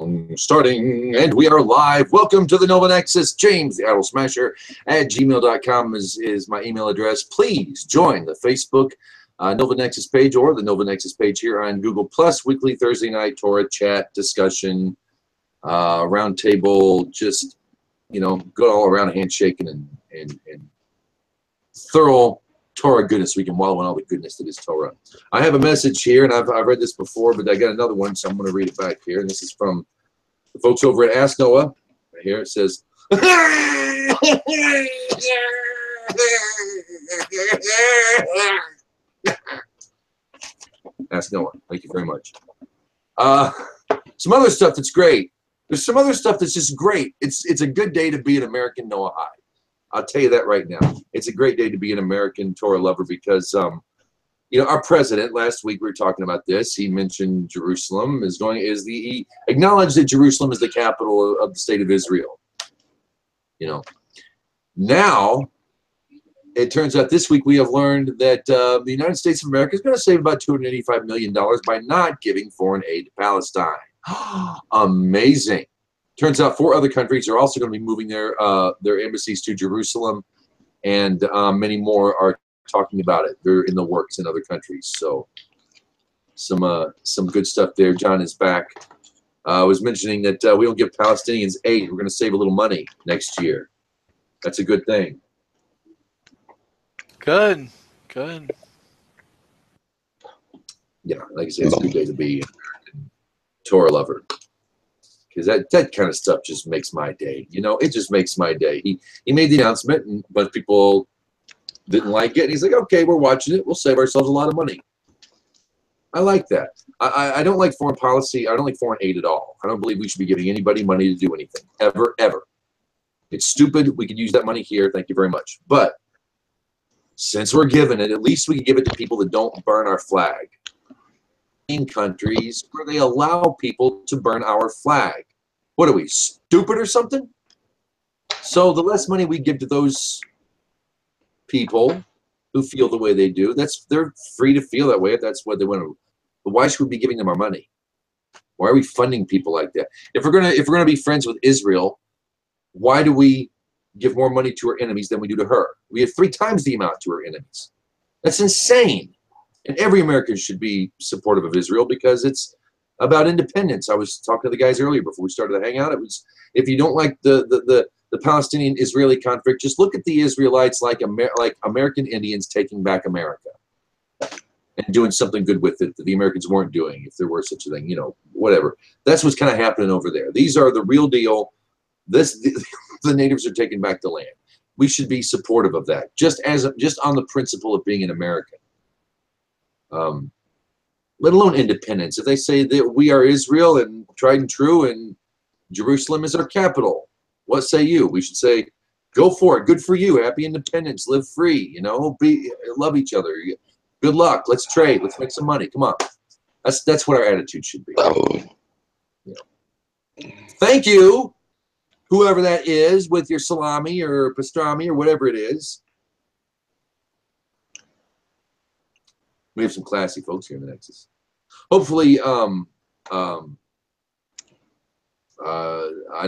song starting, and we are live. Welcome to the Nova Nexus. James, the Idol Smasher, at gmail.com is my email address. Please join the Facebook Nova Nexus page or the Nova Nexus page here on Google Plus. Weekly Thursday night Torah chat, discussion, roundtable, just, you know, good all around handshaking and thorough Torah goodness. We can wallow in all the goodness that is Torah. I have a message here, and I've read this before, but I got another one, so I'm going to read it back here. And this is from the folks over at Ask Noah. Right here it says, Ask Noah. Thank you very much. Some other stuff that's great. There's some other stuff that's just great. It's a good day to be an American Noah High. I'll tell you that right now. It's a great day to be an American Torah lover because, you know, our president, last week we were talking about this. He mentioned Jerusalem he acknowledged that Jerusalem is the capital of the state of Israel. You know, now it turns out this week we have learned that the United States of America is going to save about $285 million by not giving foreign aid to Palestine. Amazing. Turns out 4 other countries are also going to be moving their embassies to Jerusalem, and many more are talking about it. They're in the works in other countries. So some good stuff there. John is back. I was mentioning that we don't give Palestinians aid. We're going to save a little money next year. That's a good thing. Good. Good. Yeah, like I say, it's a good day to be a Torah lover. Because that kind of stuff just makes my day. You know, it just makes my day. He made the announcement, and a bunch of people didn't like it. And he's like, okay, we're watching it. We'll save ourselves a lot of money. I like that. I don't like foreign policy. I don't like foreign aid at all. I don't believe we should be giving anybody money to do anything. Ever, ever. It's stupid. We could use that money here. Thank you very much. But since we're giving it, at least we can give it to people that don't burn our flag. In countries where they allow people to burn our flag. What are we, stupid or something? So the less money we give to those people who feel the way they do, they're free to feel that way if that's what they want to. But why should we be giving them our money? Why are we funding people like that? If we're gonna be friends with Israel, why do we give more money to our enemies than we do to her? We have 3 times the amount to our enemies. That's insane. And every American should be supportive of Israel because it's about independence. I was talking to the guys earlier before we started to hang out. It was, if you don't like the Palestinian-Israeli conflict, just look at the Israelites like American Indians taking back America and doing something good with it that the Americans weren't doing, if there were such a thing, you know, whatever. That's what's kind of happening over there. These are the real deal. The natives are taking back the land. We should be supportive of that, just on the principle of being an American. Let alone independence. If they say that we are Israel and tried and true and Jerusalem is our capital, what say you? We should say, go for it. Good for you. Happy independence. Live free. You know, love each other. Good luck. Let's trade. Let's make some money. Come on. That's what our attitude should be. You know. Thank you, whoever that is, with your salami or pastrami or whatever it is. We have some classy folks here in the Nexus. Hopefully, I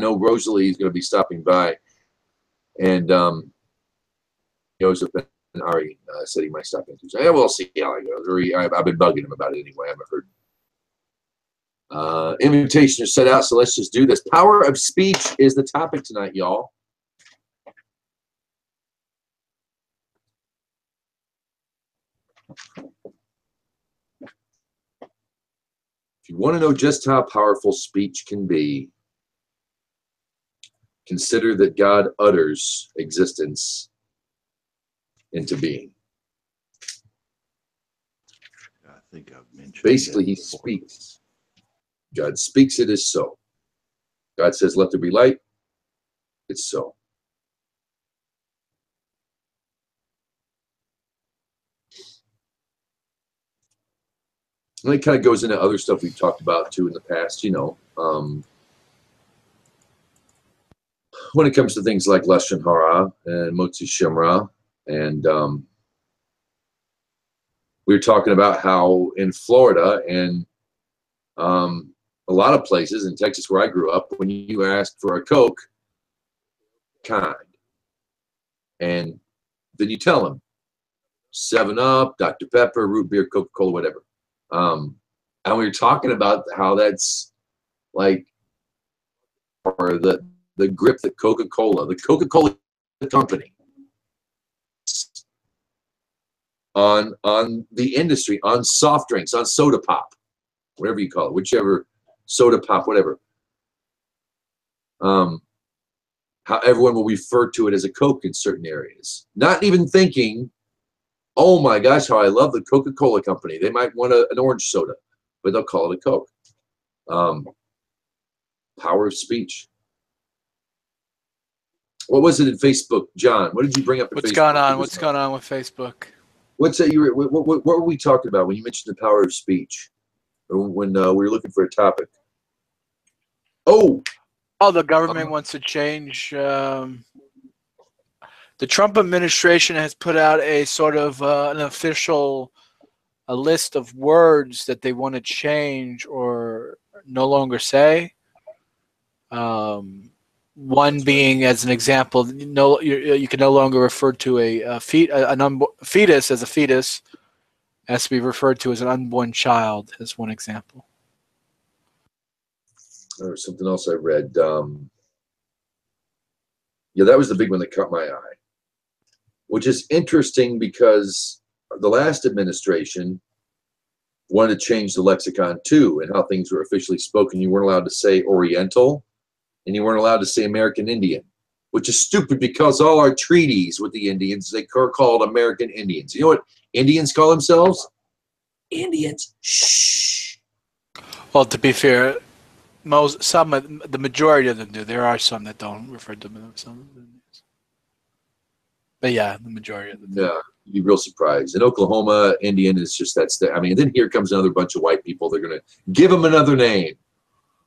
know Rosalie is going to be stopping by, and Joseph and Ari said he might stop in Tuesday. Yeah, we'll see how it goes. I've been bugging him about it anyway. I haven't heard. Invitation is set out, so let's just do this. Power of speech is the topic tonight, y'all. If you want to know just how powerful speech can be, consider that God utters existence into being. I think I've mentioned. Basically, he speaks. God speaks, it is so. God says, let there be light. It's so. And it kind of goes into other stuff we've talked about too in the past, you know. When it comes to things like Lashon Hara and Motzi Shemra, and we were talking about how in Florida and a lot of places in Texas where I grew up, when you asked for a Coke, kind, and then you tell them 7-Up, Dr. Pepper, root beer, Coca-Cola, whatever. And we were talking about how that's like, or the grip that the Coca-Cola company on the industry, on soft drinks, on soda pop, whatever you call it, whichever soda pop, whatever. How everyone will refer to it as a Coke in certain areas, not even thinking, oh my gosh, how I love the Coca-Cola company. They might want an orange soda, but they'll call it a Coke. Power of speech. What was it in Facebook, John? What did you bring up in Facebook? What's going on? What's going on with Facebook? What's that? What were we talking about when you mentioned the power of speech? Or when we were looking for a topic? Oh, the government wants to change. The Trump administration has put out a sort of an official list of words that they want to change or no longer say. One being, as an example, you can no longer refer to a fetus as a fetus. It has to be referred to as an unborn child, as one example. Or something else I read. Yeah, that was the big one that caught my eye, which is interesting because the last administration wanted to change the lexicon too, and how things were officially spoken. You weren't allowed to say Oriental, and you weren't allowed to say American Indian, which is stupid because all our treaties with the Indians, they are called American Indians. You know what Indians call themselves? Indians. Shh. Well, to be fair, the majority of them do. There are some that don't refer to themselves. But yeah, the majority of them do. Yeah, you'd be real surprised. In Oklahoma, Indian is just then here comes another bunch of white people. They're going to give them another name.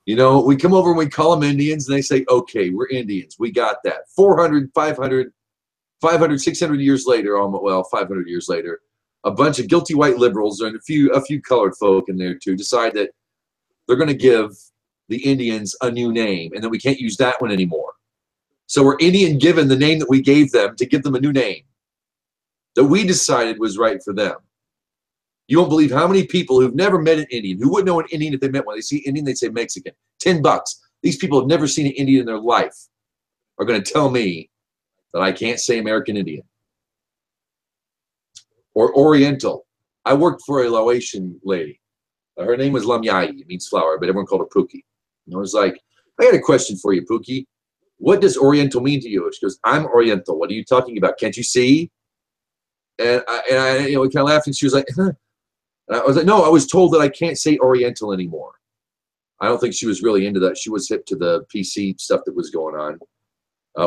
You know, we come over and we call them Indians, and they say, okay, we're Indians. We got that. 400, 500, 600 years later, 500 years later, a bunch of guilty white liberals and a few colored folk in there too decide that they're going to give the Indians a new name, and then we can't use that one anymore. So we're Indian given the name that we gave them to give them a new name that we decided was right for them. You won't believe how many people who've never met an Indian, who wouldn't know an Indian if they met one. They see Indian, they say Mexican. $10. These people have never seen an Indian in their life are going to tell me that I can't say American Indian. Or Oriental. I worked for a Laotian lady. Her name was Lamyai. It means flower, but everyone called her Pookie. And I was like, I got a question for you, Pookie. What does Oriental mean to you? She goes, I'm Oriental. What are you talking about? Can't you see? And I we kind of laughed, and she was like, huh. And I was like, no, I was told that I can't say Oriental anymore. I don't think she was really into that. She was hip to the PC stuff that was going on.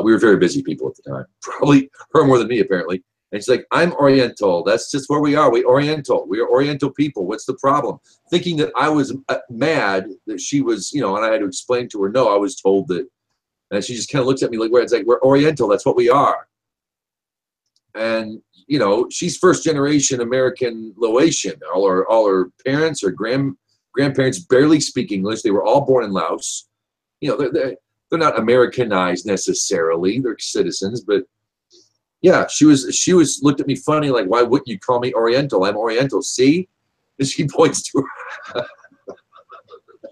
We were very busy people at the time. Probably her more than me, apparently. And she's like, I'm Oriental. That's just where we are. We Oriental. We are Oriental people. What's the problem? Thinking that I was mad that she was, and I had to explain to her, no, I was told that. And she just kind of looks at me like, it's like, we're Oriental. That's what we are. And, she's first generation American Laotian. All her parents or grandparents barely speak English. They were all born in Laos. They're not Americanized necessarily. They're citizens, but yeah, she was looked at me funny, like, why wouldn't you call me Oriental? I'm Oriental, see? And she points to her.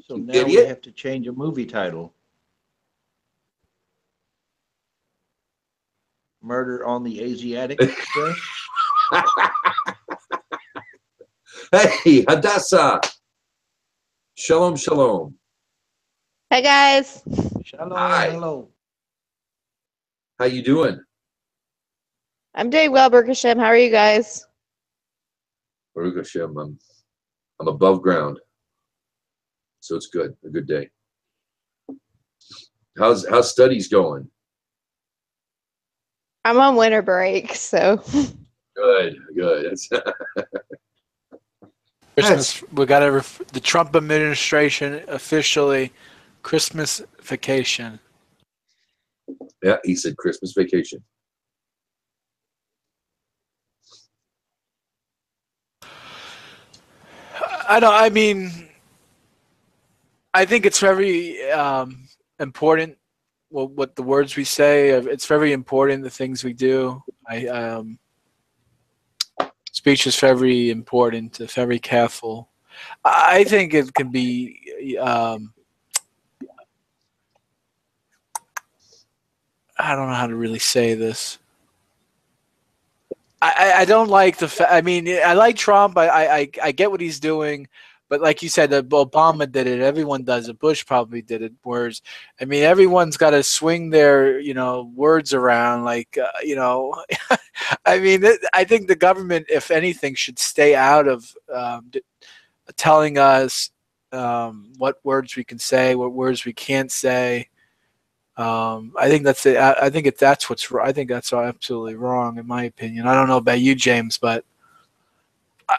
So now Idiot. we have to change a movie title. Murder on the Asiatic Express. Hey, Hadassah. Shalom, shalom. Hi guys. Shalom, Hi. hello. How you doing? I'm doing well, Baruch Hashem. How are you guys? Baruch Hashem. I'm above ground, so it's good. A good day. How's studies going? I'm on winter break, so. Good. Christmas. We got the Trump administration officially Christmas vacation. Yeah, he said Christmas vacation. I think it's very important what the words we say. It's very important the things we do. Speech is very important. Very careful. I think it can be. I don't know how to really say this. I don't like the. I mean, I like Trump. I get what he's doing, but like you said, Obama did it. Everyone does it. Bush probably did it. Whereas, I mean, everyone's got to swing their words around. Like I mean, I think the government, if anything, should stay out of telling us what words we can say, what words we can't say. I think that's it. I think that's what's. I think that's absolutely wrong, in my opinion. I don't know about you, James, but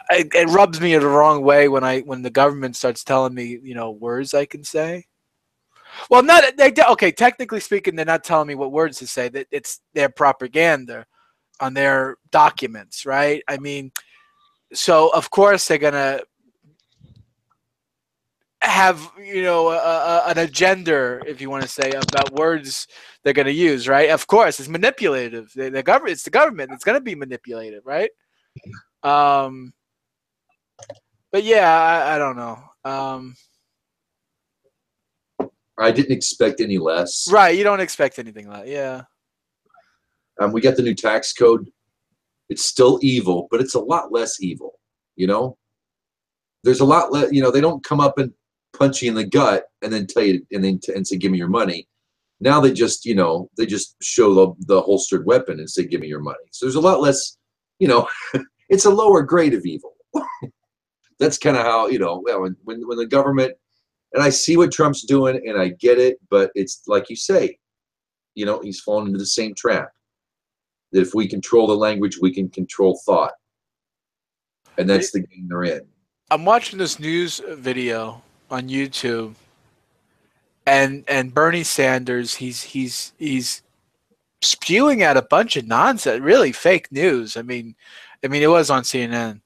it rubs me the wrong way when the government starts telling me words I can say. Well, okay. Technically speaking, they're not telling me what words to say. That it's their propaganda on their documents, right? I mean, so of course they're gonna have an agenda, if you want to say, about words they're going to use, right? Of course, it's manipulative. The government, it's the government. It's going to be manipulated, right? But yeah, I don't know. I didn't expect any less. Right, you don't expect anything less. Yeah. We got the new tax code. It's still evil, but it's a lot less evil. There's a lot less. They don't come up and punch you in the gut and then tell you and say, give me your money. Now they just show the holstered weapon and say, give me your money. So there's a lot less, it's a lower grade of evil. That's kind of how, when the government, and I see what Trump's doing and I get it, but it's like you say, he's fallen into the same trap that if we control the language, we can control thought. And that's the game they're in. I'm watching this news video on YouTube, and Bernie Sanders, he's spewing out a bunch of nonsense, really fake news. I mean, it was on CNN,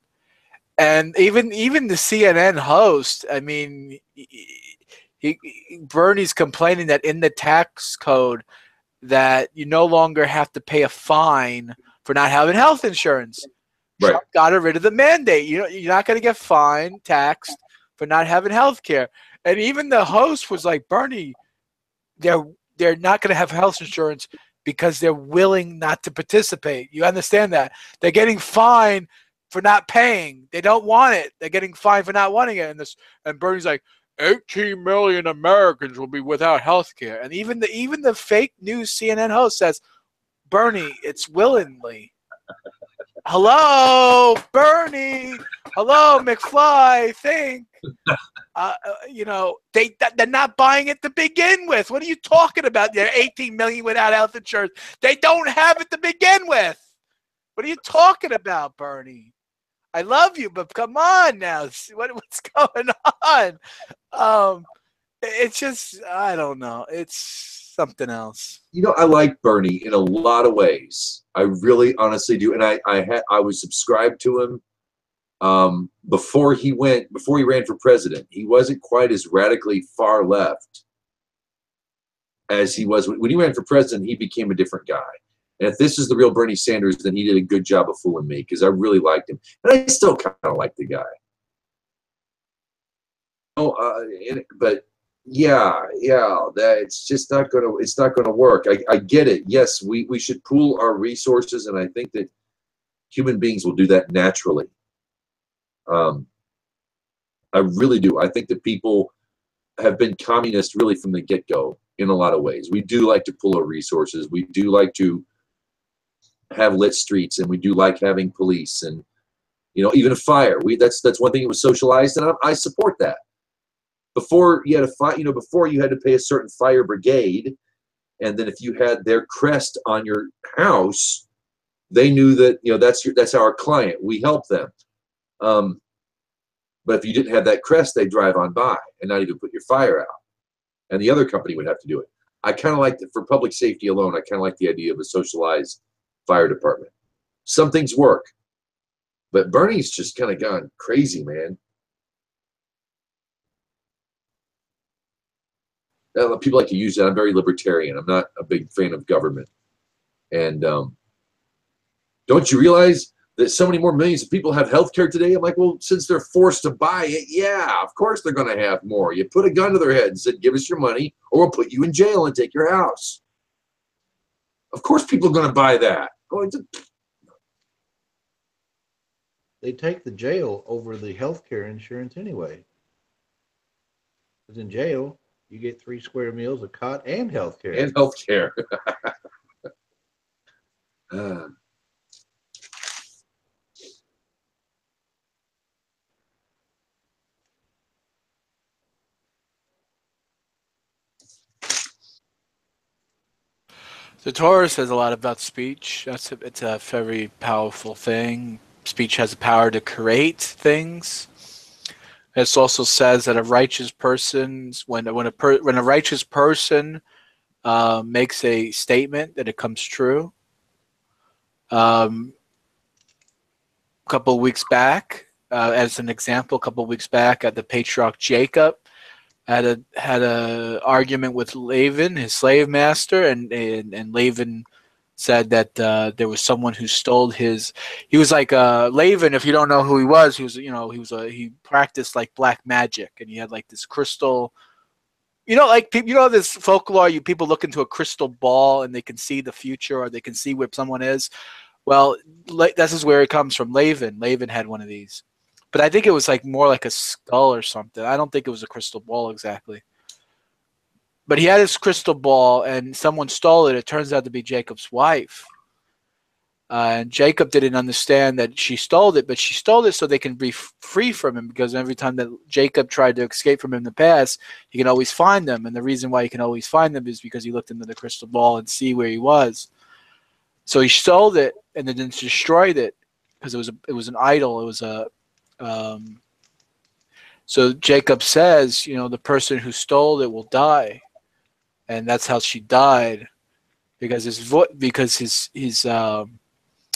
and even the CNN host. I mean, Bernie's complaining that in the tax code that you no longer have to pay a fine for not having health insurance. Right. Trump got rid of the mandate. You're not going to get fined, taxed for not having health care. And even the host was like, Bernie, they're not going to have health insurance because they're willing not to participate. You understand that? They're getting fined for not paying. They don't want it. They're getting fined for not wanting it. And Bernie's like, 18 million Americans will be without health care. And even the fake news CNN host says, Bernie, it's willingly. Hello, Bernie. Hello, McFly. Think. They're not buying it to begin with. What are you talking about? They're 18 million without health insurance. They don't have it to begin with. What are you talking about, Bernie? I love you, but come on now. What's going on? It's just, I don't know. It's something else. I like Bernie in a lot of ways. I really honestly do. And I was subscribed to him before he ran for president. He wasn't quite as radically far left as he was. When he ran for president, he became a different guy. And if this is the real Bernie Sanders, then he did a good job of fooling me because I really liked him. And I still kind of like the guy. But yeah, that it's just not gonna work. I get it. Yes, we should pool our resources, and I think that human beings will do that naturally. I really do. I think that people have been communist really from the get-go in a lot of ways. We do like to pool our resources. We do like to have lit streets, and we do like having police, and even a fire. That's one thing that was socialized, and I support that. Before you had a fight, before you had to pay a certain fire brigade, and then if you had their crest on your house, they knew that that's our client. We help them. But if you didn't have that crest, they'd drive on by and not even put your fire out, and the other company would have to do it. I kind of like that for public safety alone. I kind of like the idea of a socialized fire department. Some things work, but Bernie's just kind of gone crazy, man. People like to use that. I'm very libertarian. I'm not a big fan of government. And don't you realize that so many more millions of people have health care today? I'm like, well, since they're forced to buy it, yeah, of course they're going to have more. You put a gun to their head and said, give us your money or we'll put you in jail and take your house. Of course people are going to buy that. They take the jail over the health care insurance anyway. Because in jail, you get 3 square meals, a cot, and health care. And health care. The Torah says a lot about speech. It's a very powerful thing. Speech has the power to create things. It also says that a righteous person, when a righteous person makes a statement, that it comes true. A couple of weeks back, as an example, at the patriarch Jacob had a argument with Laban, his slave master, and Laban said that there was someone who stole his. He was like Laban. If you don't know who he was, he practiced like black magic, and he had like this crystal. This folklore. People look into a crystal ball and they can see the future, or they can see where someone is. Well, this is where it comes from. Laban had one of these. But I think it was like more like a skull or something. I don't think it was a crystal ball exactly. But he had his crystal ball, and someone stole it. It turns out to be Jacob's wife. And Jacob didn't understand that she stole it, but she stole it so they can be free from him, because every time that Jacob tried to escape from him in the past, he can always find them. And the reason why he can always find them is because he looked into the crystal ball and see where he was. So he stole it and then destroyed it because it was an idol. It was a so Jacob says, the person who stole it will die, and that's how she died, because his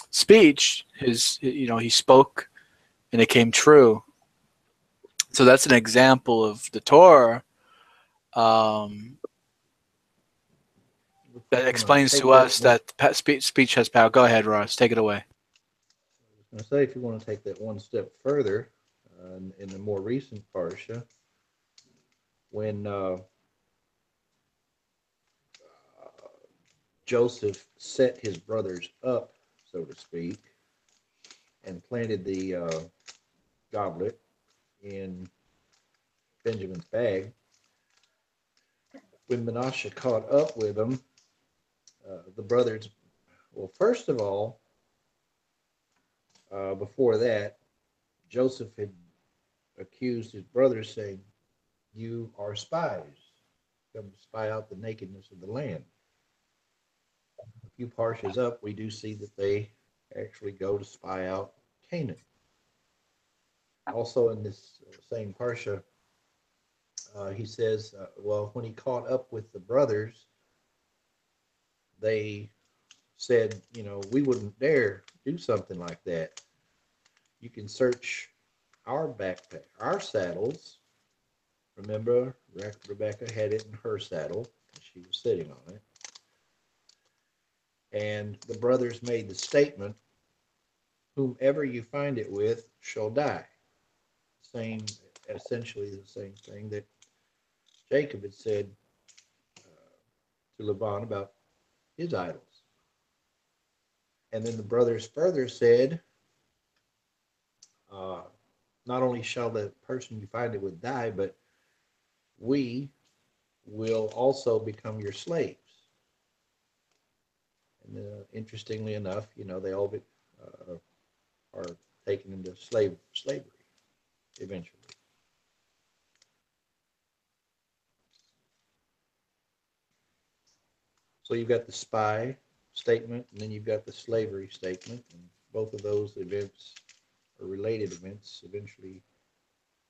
speech, he spoke, and it came true. So that's an example of the Torah that explains to us that speech has power. Go ahead, Ross. Take it away. I say, if you want to take that one step further, in the more recent Parsha, when Joseph set his brothers up, so to speak, and planted the goblet in Benjamin's bag, when Manasseh caught up with them, the brothers, well, first of all, before that, Joseph had accused his brothers, saying, "You are spies, come to spy out the nakedness of the land." A few parshas up, we do see that they actually go to spy out Canaan. Also in this same parsha, he says, when he caught up with the brothers, they said, we wouldn't dare do something like that. You can search our backpack, our saddles. Remember, Rebecca had it in her saddle. She was sitting on it. And the brothers made the statement, "Whomever you find it with shall die." Essentially the same thing that Jacob had said to Laban about his idols. And then the brothers further said, not only shall the person you find it with die, but we will also become your slaves. And interestingly enough, they all are taken into slavery eventually. So you've got the spy statement, and then you've got the slavery statement, and both of those events, or related events, eventually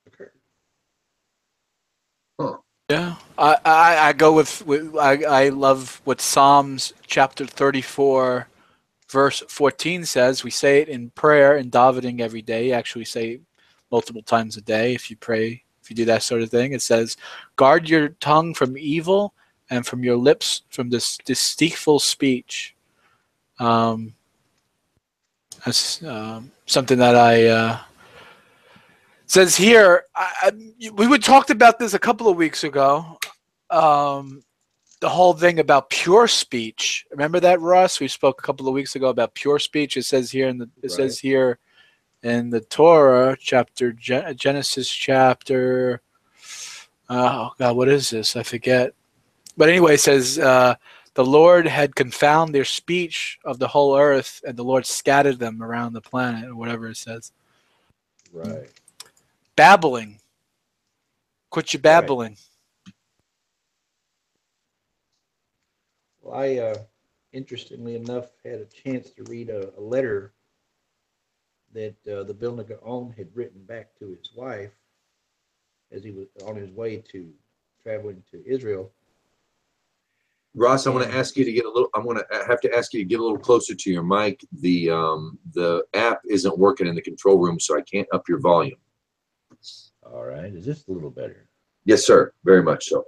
occurred. Huh. Yeah, I go with I love what Psalms chapter 34, verse 14 says. We say it in prayer and davening every day. Actually, say it multiple times a day if you pray if you do that sort of thing. It says, guard your tongue from evil and from your lips from this deceitful speech. That's something that I says here. We talked about this a couple of weeks ago. The whole thing about pure speech. Remember that, Russ? We spoke a couple of weeks ago about pure speech. It says here says here in the Torah chapter, Genesis chapter. Oh God, what is this? I forget. But anyway, it says the Lord had confounded their speech of the whole earth, and the Lord scattered them around the planet, or whatever it says. Right. Babbling. Quit your babbling. Right. Well, I, interestingly enough, had a chance to read a letter that the Vilna Gaon had written back to his wife as he was on his way to traveling to Israel. Ross, I'm going to ask you to get a little. I'm going to have to ask you to get a little closer to your mic. The app isn't working in the control room, so I can't up your volume. All right. Is this a little better? Yes, sir. Very much so.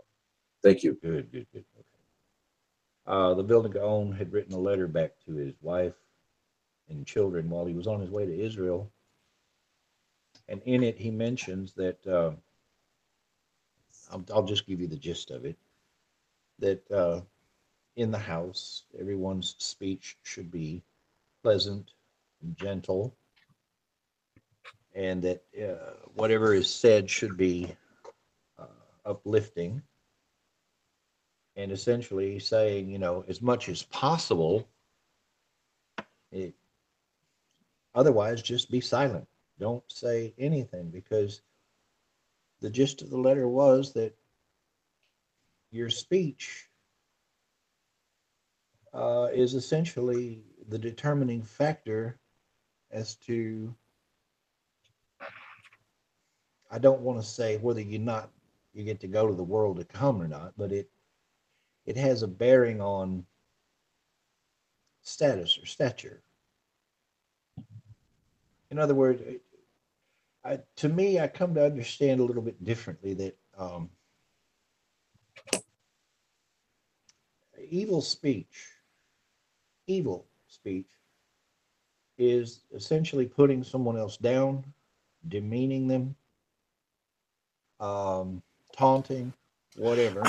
Thank you. Good, good, good. Okay. The Vilna Gaon had written a letter back to his wife and children while he was on his way to Israel. And in it, he mentions that, I'll just give you the gist of it, that in the house, everyone's speech should be pleasant and gentle, and that whatever is said should be uplifting, and essentially saying, you know, as much as possible, otherwise just be silent. Don't say anything, because the gist of the letter was that your speech is essentially the determining factor as to, I don't want to say whether you get to go to the world to come or not, but it has a bearing on status or stature. In other words, to me, I come to understand a little bit differently that evil speech is essentially putting someone else down, demeaning them, taunting, whatever.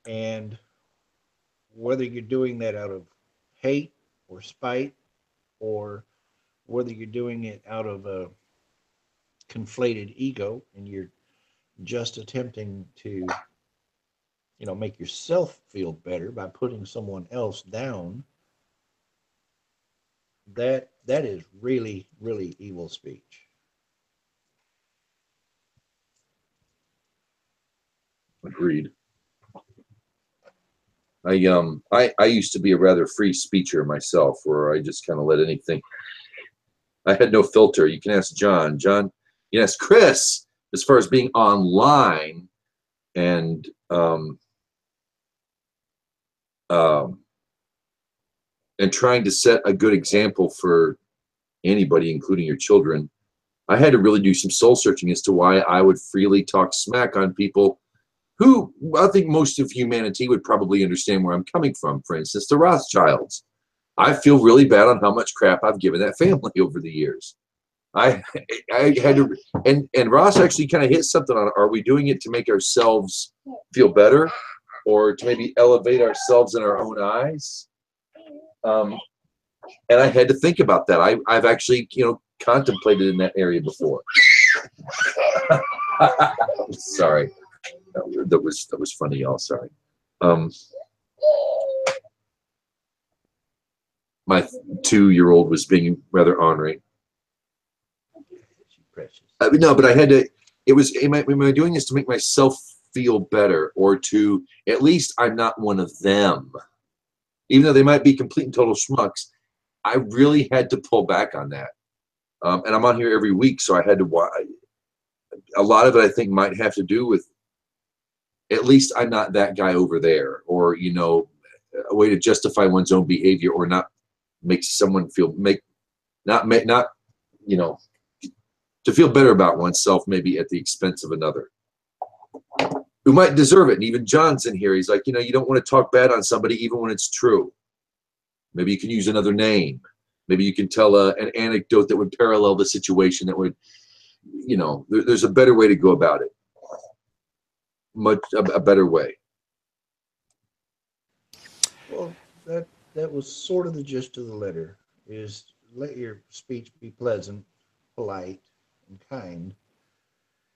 And whether you're doing that out of hate or spite, or whether you're doing it out of a conflated ego and you're just attempting to, you know, make yourself feel better by putting someone else down, that is really, really evil speech. Agreed. I used to be a rather free speecher myself, where I just kind of let anything. I had no filter. You can ask John. John, you can ask Chris, as far as being online and trying to set a good example for anybody, including your children. I had to really do some soul searching as to why I would freely talk smack on people who I think most of humanity would probably understand where I'm coming from. For instance, the Rothschilds. I feel really bad on how much crap I've given that family over the years. I had to, and Ross actually kind of hit something on it. Are we doing it to make ourselves feel better, or to maybe elevate ourselves in our own eyes? And I had to think about that. I've actually, you know, contemplated in that area before. Sorry. That was funny, y'all. Sorry. My 2-year-old was being rather ornery. No, but I had to. It was. Am I doing this to make myself feel better, or to at least I'm not one of them, even though they might be complete and total schmucks? I really had to pull back on that, and I'm on here every week, so I had to. A lot of it, I think, might have to do with, at least I'm not that guy over there, or, you know, a way to justify one's own behavior, or not make someone feel, not, you know, to feel better about oneself, maybe at the expense of another who might deserve it. And even John's in here. He's like, you know, you don't want to talk bad on somebody even when it's true. Maybe you can use another name. Maybe you can tell an anecdote that would parallel the situation, that would, you know, there's a better way to go about it. A better way. Well, that was sort of the gist of the letter, is let your speech be pleasant, polite, and kind.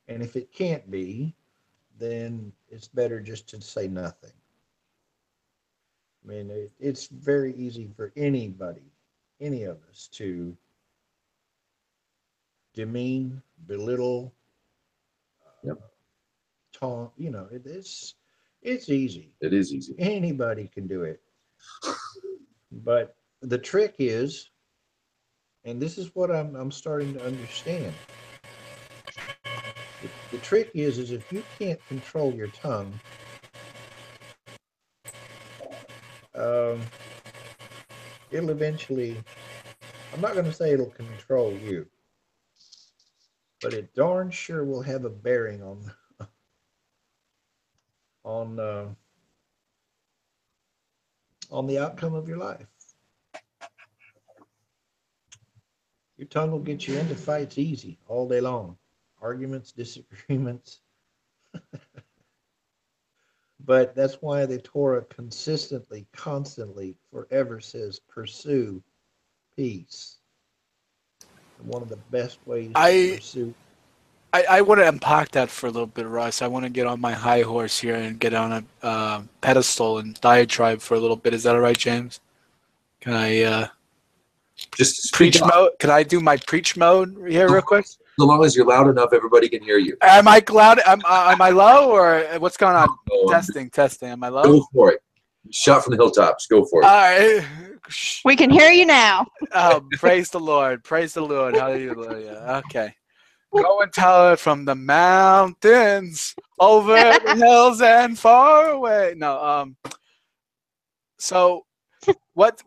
And if it can't be, then it's better just to say nothing. I mean, it's very easy for anybody, any of us, to demean, belittle, taunt. You know, it's easy. It is easy. Anybody can do it. But the trick is, and this is what I'm starting to understand. The trick is if you can't control your tongue, it'll eventually, I'm not going to say it'll control you, but it darn sure will have a bearing on the outcome of your life. Your tongue will get you into fights easy all day long. Arguments, disagreements. But that's why the Torah consistently, constantly, forever says, pursue peace. And one of the best ways to pursue. I want to unpack that for a little bit, Russ. I want to get on my high horse here and get on a pedestal and diatribe for a little bit. Is that all right, James? Can I just preach mode? Can I do my preach mode here real quick? So long as you're loud enough, everybody can hear you. Am I loud? Am I low, or what's going on? Testing. Am I low? Go for it. Shot from the hilltops. Go for it. All right. We can hear you now. Oh, praise the Lord. Praise the Lord. Hallelujah. Okay. Go and tell it from the mountains, over the hills and far away. No, so what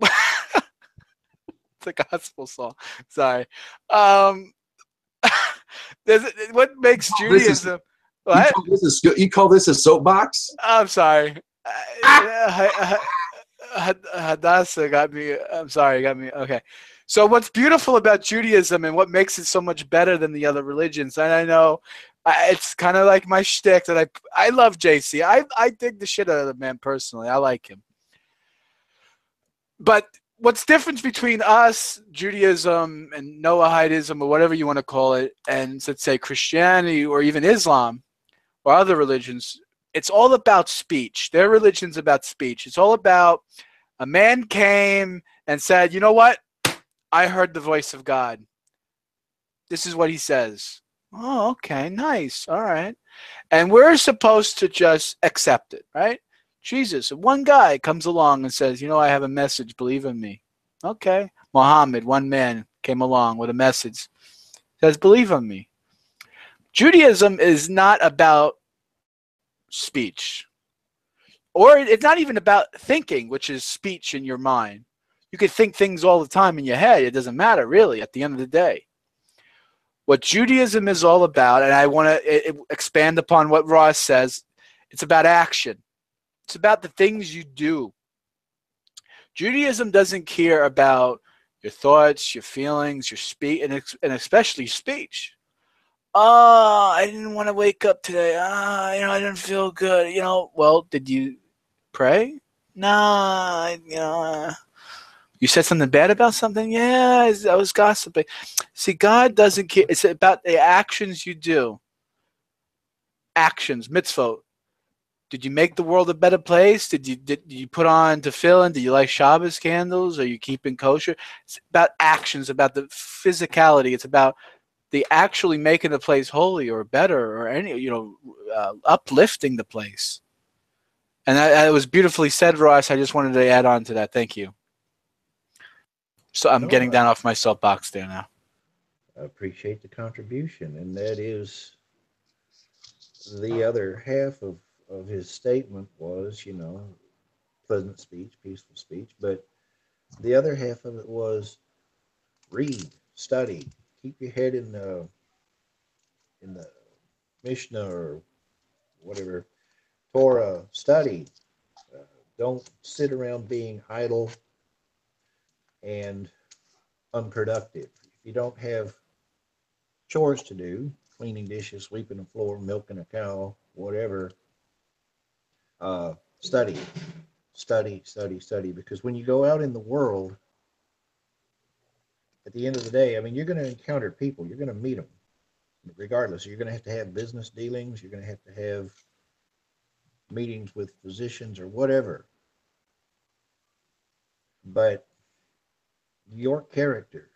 it's a gospel song. Sorry. What makes Judaism what? You call this a soapbox? I'm sorry. Hadassah got me. I'm sorry, got me. Okay. So what's beautiful about Judaism and what makes it so much better than the other religions, and I know it's kind of like my shtick that I love JC. I dig the shit out of the man personally. I like him. But what's different between us, Judaism, and Noahidism, or whatever you want to call it, and let's say Christianity or even Islam or other religions, it's all about speech. Their religion's about speech. It's all about a man came and said, you know what? I heard the voice of God. This is what he says. Oh, okay, nice. All right. And we're supposed to just accept it, right? Jesus, one guy comes along and says, you know, I have a message, believe in me. Okay. Muhammad, one man, came along with a message, says, believe in me. Judaism is not about speech. Or it's not even about thinking, which is speech in your mind. You could think things all the time in your head. It doesn't matter, really, at the end of the day. What Judaism is all about, and I want to expand upon what Ross says, it's about action. It's about the things you do. Judaism doesn't care about your thoughts, your feelings, your speech, and especially speech. Oh, I didn't want to wake up today. I didn't feel good. Well, did you pray? Nah, you said something bad about something? Yeah, I was gossiping. See, God doesn't care. It's about the actions you do. Actions, mitzvot. Did you make the world a better place? Did you put on tefillin? Did you light Shabbos candles? Are you keeping kosher? It's about actions, about the physicality. It's about the actually making the place holy or better or uplifting the place. And that was beautifully said, Ross. I just wanted to add on to that. Thank you. So I'm getting down off my soapbox there now. I appreciate the contribution, and that is the other half of his statement was, pleasant speech, peaceful speech, but the other half of it was read, study, keep your head in in the Mishnah or whatever Torah study. Don't sit around being idle and unproductive. If you don't have chores to do, cleaning dishes, sweeping the floor, milking a cow, whatever, study, study, study, study. Because when you go out in the world, at the end of the day, I mean, you're going to encounter people. You're going to meet them, regardless. You're going to have business dealings. You're going to have meetings with physicians or whatever. But your character,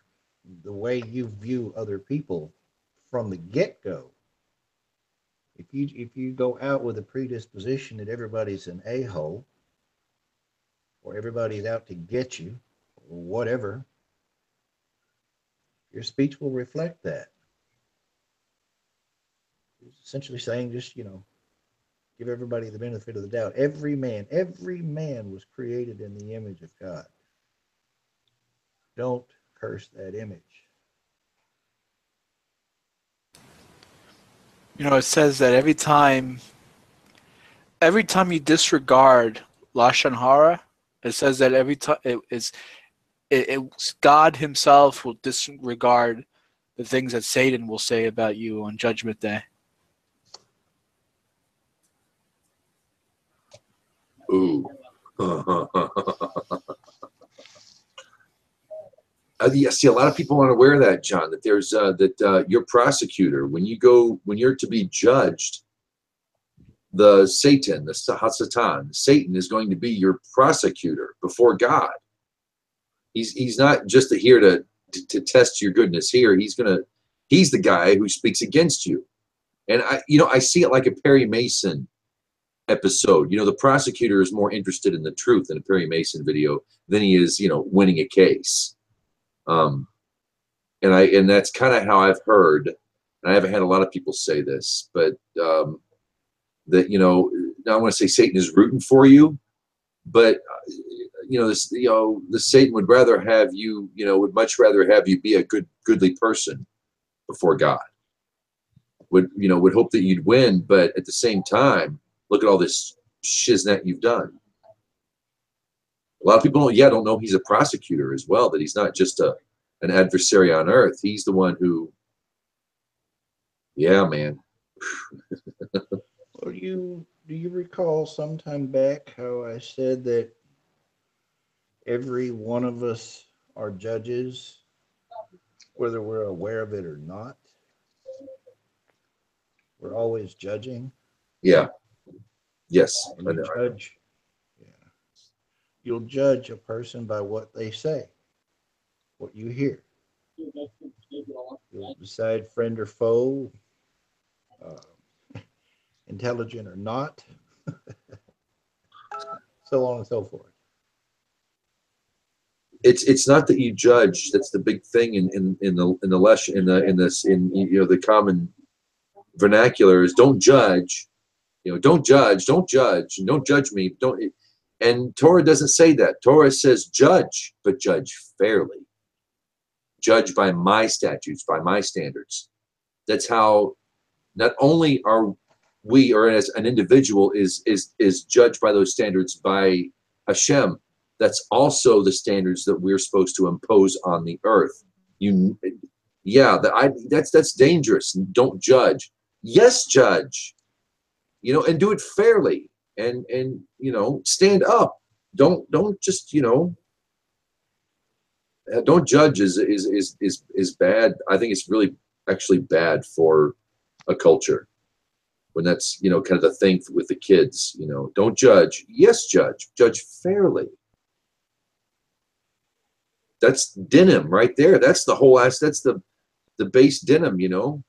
the way you view other people from the get-go, if you go out with a predisposition that everybody's an a-hole or everybody's out to get you or whatever, your speech will reflect that. It's essentially saying just, give everybody the benefit of the doubt. Every man was created in the image of God. Don't curse that image. It says that every time you disregard Lashon Hara, it says that every time God himself will disregard the things that Satan will say about you on Judgment Day. Ooh. Yeah, see, a lot of people aren't aware of that, John, that there's your prosecutor, when you're to be judged, Satan is going to be your prosecutor before God. He's not just here to test your goodness here. He's the guy who speaks against you. And I see it like a Perry Mason episode. The prosecutor is more interested in the truth in a Perry Mason video than he is, winning a case. And that's kind of how I've heard, and I haven't had a lot of people say this, but that now I want to say Satan is rooting for you, but the Satan would rather have you, would much rather have you be a goodly person before God. Would hope that you'd win, but at the same time, look at all this shiznit you've done. A lot of people don't know he's a prosecutor as well, that he's not just an adversary on earth. He's the one who, yeah, man. Well, do you recall some time back how I said that every one of us are judges, whether we're aware of it or not? We're always judging. Yeah. Yes. And you'll judge a person by what they say, what you hear. You'll decide friend or foe, intelligent or not, so on and so forth. It's not that you judge. That's the big thing in the common vernacular is don't judge. Don't judge, don't judge me. And Torah doesn't say that. Torah says judge, but judge fairly. Judge by my statutes, by my standards. That's how not only are we, or as an individual, is judged by those standards by Hashem. That's also the standards that we're supposed to impose on the earth. That's dangerous. Don't judge. Yes, judge. And do it fairly, and stand up. Don't just don't judge is bad. I think it's really actually bad for a culture when that's kind of the thing with the kids. Don't judge. Yes, judge fairly. That's denim right there. That's the whole ass. That's the base denim. You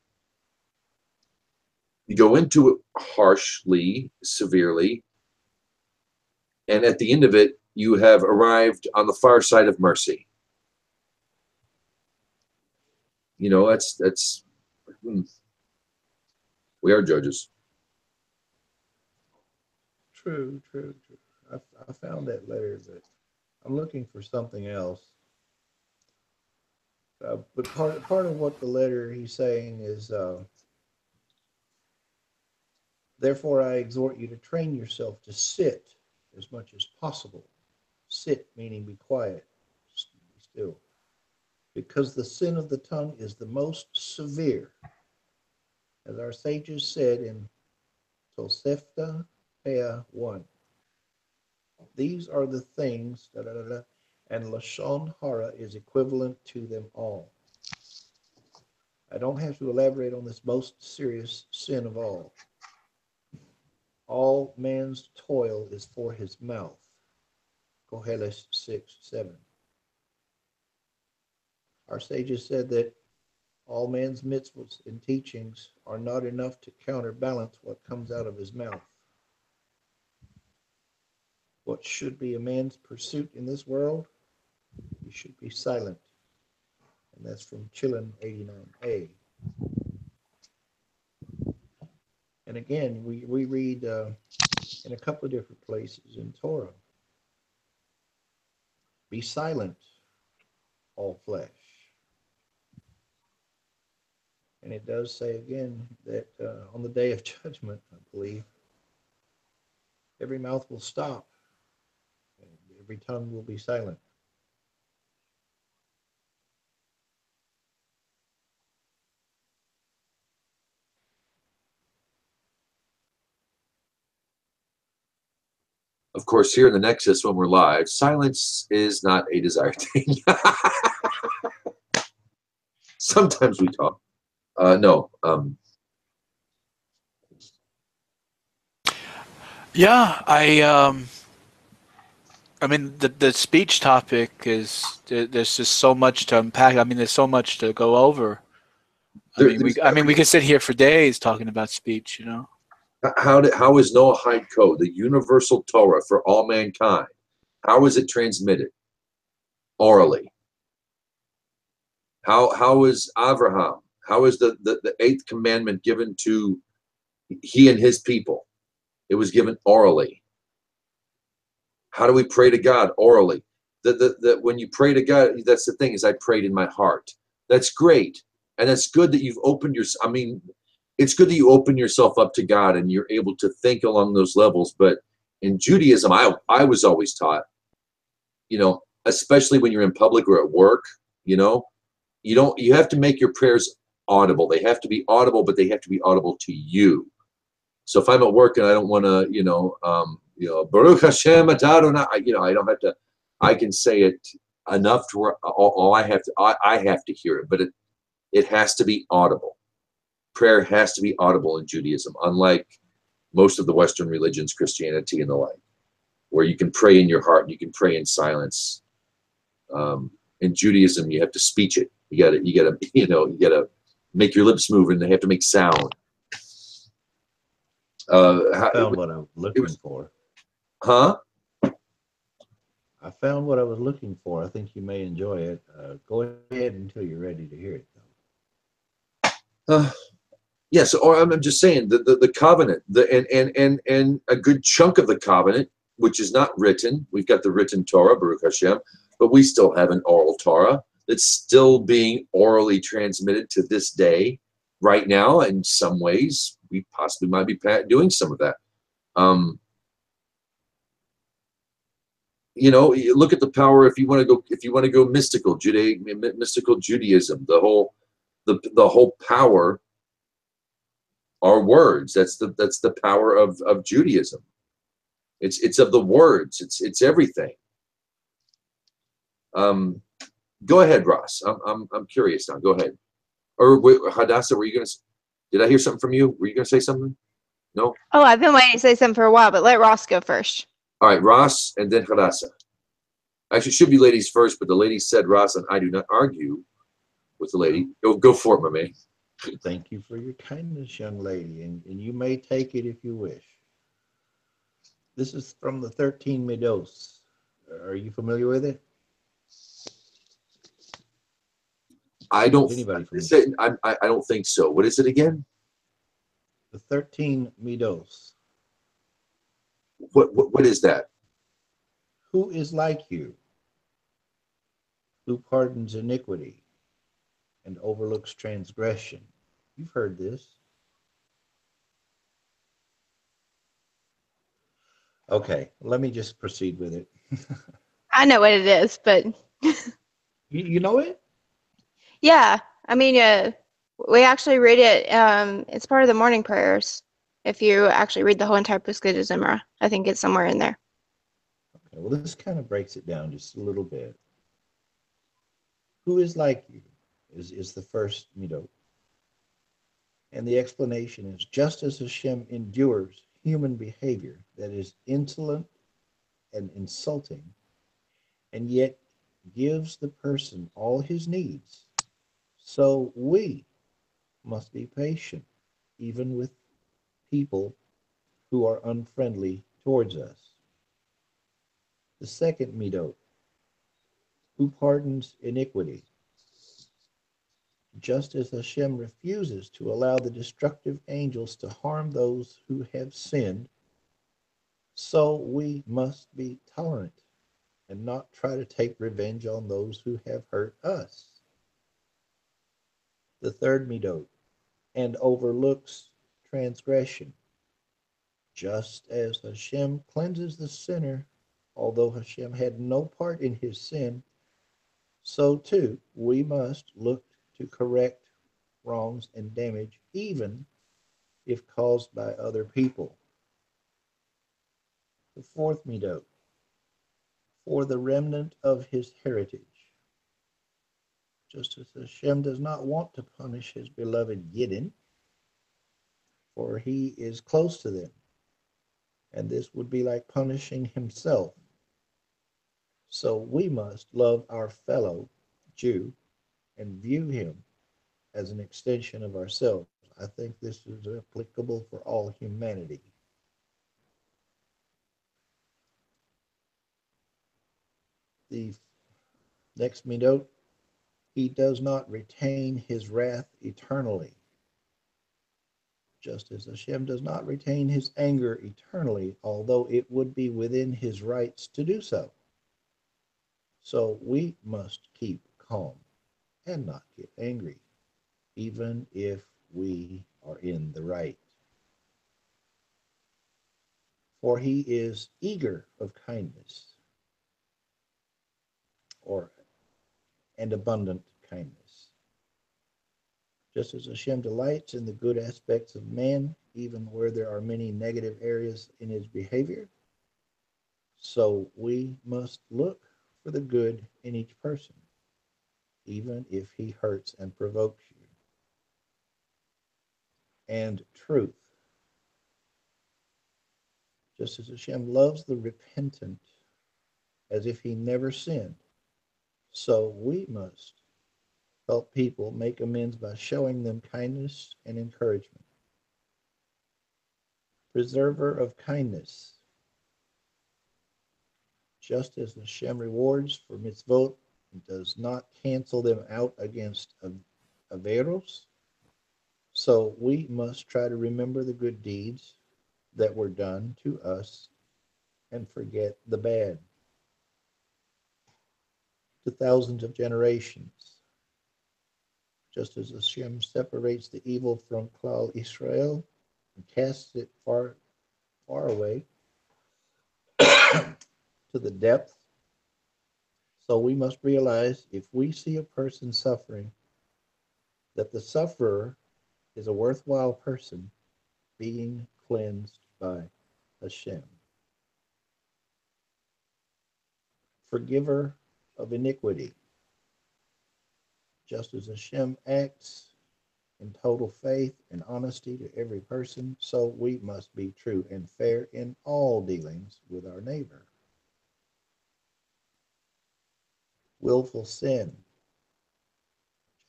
go into it harshly, severely, and at the end of it, you have arrived on the far side of mercy. That's we are judges. True. I found that letter, but I'm looking for something else. But part of what the letter he's saying is Therefore, I exhort you to train yourself to sit as much as possible. Sit, meaning be quiet, be still. Because the sin of the tongue is the most severe. As our sages said in Tosefta Pea 1. These are the things, and Lashon Hara is equivalent to them all. I don't have to elaborate on this most serious sin of all. All man's toil is for his mouth. Koheles 6:7. Our sages said that all man's mitzvahs and teachings are not enough to counterbalance what comes out of his mouth. What should be a man's pursuit in this world? He should be silent. And that's from Chillin 89a. And again, we read in a couple of different places in Torah, be silent, all flesh. And it does say again that on the day of judgment, I believe, every mouth will stop and every tongue will be silent. Of course, here in the Nexus, when we're live, silence is not a desired thing. Sometimes we talk. No. Yeah, I mean, the speech topic is there's just so much to unpack. I mean, there's so much to go over. We could sit here for days talking about speech. You know. How is Noahide code, the universal Torah for all mankind? How is it transmitted? Orally. How is Abraham? How is the eighth commandment given to he and his people? It was given orally. How do we pray to God? Orally. When you pray to God, that's the thing, is I prayed in my heart. That's great. And that's good that you've opened your, I mean, it's good that you open yourself up to God and you're able to think along those levels. But in Judaism, I was always taught, you know, especially when you're in public or at work, you know, you have to make your prayers audible. They have to be audible, but they have to be audible to you. So if I'm at work and I don't want to, Baruch Hashem Adonai, I don't have to, I can say it enough to where I have to hear it, but it has to be audible. Prayer has to be audible in Judaism, unlike most of the Western religions, Christianity and the like, where you can pray in your heart and you can pray in silence. In Judaism, you have to speech it. You gotta make your lips move and they have to make sound. I found what I was looking for. Huh? I found what I was looking for. I think you may enjoy it. Go ahead until you're ready to hear it, though. Yes, or I'm just saying the covenant, and a good chunk of the covenant, which is not written. We've got the written Torah, Baruch Hashem, but we still have an oral Torah that's still being orally transmitted to this day, right now. In some ways, we possibly might be doing some of that. You look at the power. If you want to go mystical Judaism, the whole power are words. That's the power of Judaism. It's of the words. It's everything. Go ahead, Ross. I'm curious now. Go ahead. Or Hadassah, did I hear something from you? Were you gonna say something? No. Oh, I've been waiting to say something for a while, but let Ross go first. All right, Ross, and then Hadassah. Actually, it should be ladies first, but the lady said Ross, and I do not argue with the lady. Go for it, my man. Thank you for your kindness, young lady, and you may take it if you wish. This is from the 13 Midos. Are you familiar with it? I don't think so. What is it again? The 13 Midos. What is that? Who is like you, who pardons iniquity and overlooks transgression? You've heard this. Okay, let me just proceed with it. I know what it is, but You know it? yeah, I mean, we actually read it. It's part of the morning prayers. If you actually read the whole entire Puska de Zimra, I think it's somewhere in there. Okay, well, this kind of breaks it down just a little bit. Who is like you is the first midot. And the explanation is just as Hashem endures human behavior that is insolent and insulting, and yet gives the person all his needs, so we must be patient, even with people who are unfriendly towards us. The second midot, who pardons iniquity, just as Hashem refuses to allow the destructive angels to harm those who have sinned, so we must be tolerant and not try to take revenge on those who have hurt us. The third midot, and overlooks transgression, just as Hashem cleanses the sinner, although Hashem had no part in his sin, so too we must look to correct wrongs and damage, even if caused by other people. The fourth midot, for the remnant of his heritage, just as Hashem does not want to punish his beloved Yidden, for he is close to them, and this would be like punishing himself. So we must love our fellow Jew and view him as an extension of ourselves. I think this is applicable for all humanity. The next midot, he does not retain his wrath eternally, just as Hashem does not retain his anger eternally, although it would be within his rights to do so. So we must keep calm and not get angry, even if we are in the right. For he is eager of kindness, and abundant kindness. Just as Hashem delights in the good aspects of man, even where there are many negative areas in his behavior, so we must look for the good in each person, even if he hurts and provokes you. And truth. Just as Hashem loves the repentant as if he never sinned, so we must help people make amends by showing them kindness and encouragement. Preserver of kindness. Just as Hashem rewards for mitzvot and does not cancel them out against averos, so we must try to remember the good deeds that were done to us and forget the bad. To thousands of generations. Just as Hashem separates the evil from Klal Israel and casts it far, far away to the depth, so we must realize if we see a person suffering, that the sufferer is a worthwhile person being cleansed by Hashem. Forgiver of iniquity. Just as Hashem acts in total faith and honesty to every person, so we must be true and fair in all dealings with our neighbor. Willful sin.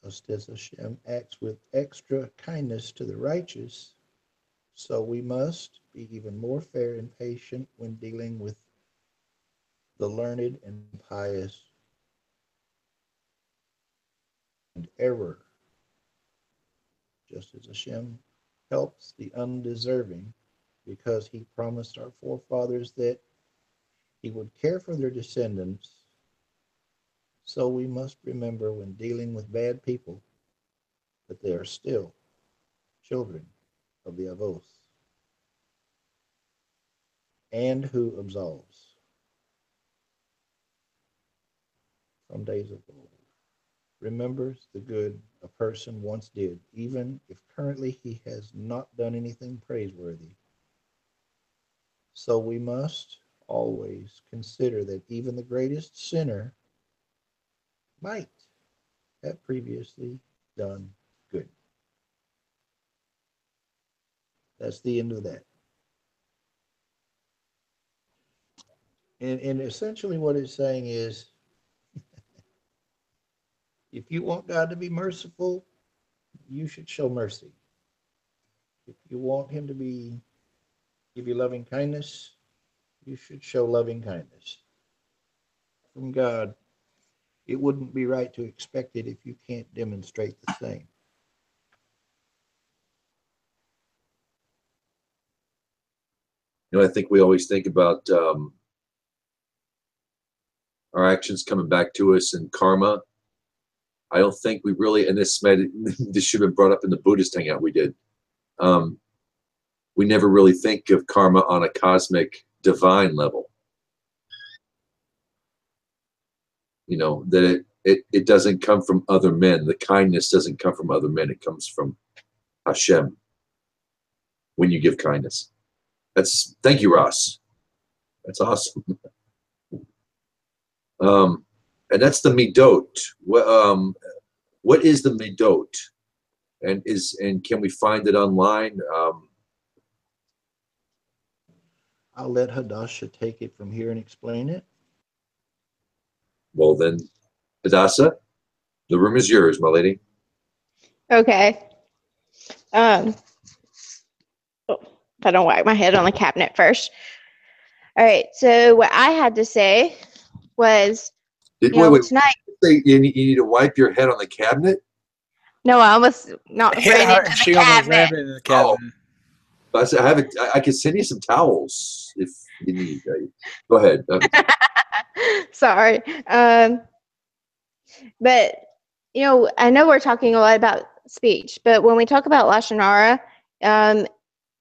Just as Hashem acts with extra kindness to the righteous, so we must be even more fair and patient when dealing with the learned and pious and error. Just as Hashem helps the undeserving, because he promised our forefathers that he would care for their descendants, so we must remember when dealing with bad people that they are still children of the Avos. and who absolves from days of old, remembers the good a person once did, even if currently he has not done anything praiseworthy. So we must always consider that even the greatest sinner might have previously done good. That's the end of that. And essentially what it's saying is, if you want God to be merciful, you should show mercy. If you want him to give you loving kindness, you should show loving kindness. From God, it wouldn't be right to expect it if you can't demonstrate the same. I think we always think about our actions coming back to us and karma. I don't think we really, and this should have been brought up in the Buddhist hangout we did. We never really think of karma on a cosmic divine level. That it doesn't come from other men. The kindness doesn't come from other men. It comes from Hashem when you give kindness. Thank you, Ross. That's awesome. And that's the midot. What is the midot? And can we find it online? I'll let Hadassah take it from here and explain it. Well then, Hadassah, the room is yours, my lady. Okay. Oh, I don't whack my head on the cabinet first. All right. So what I had to say was, wait, tonight. You need to wipe your head on the cabinet? No, I almost not Hit ran her, into the she almost ran cabinet. into the cabinet. I can send you some towels if you need. Go ahead. Sorry. But, I know we're talking a lot about speech, but when we talk about Lashon Hara,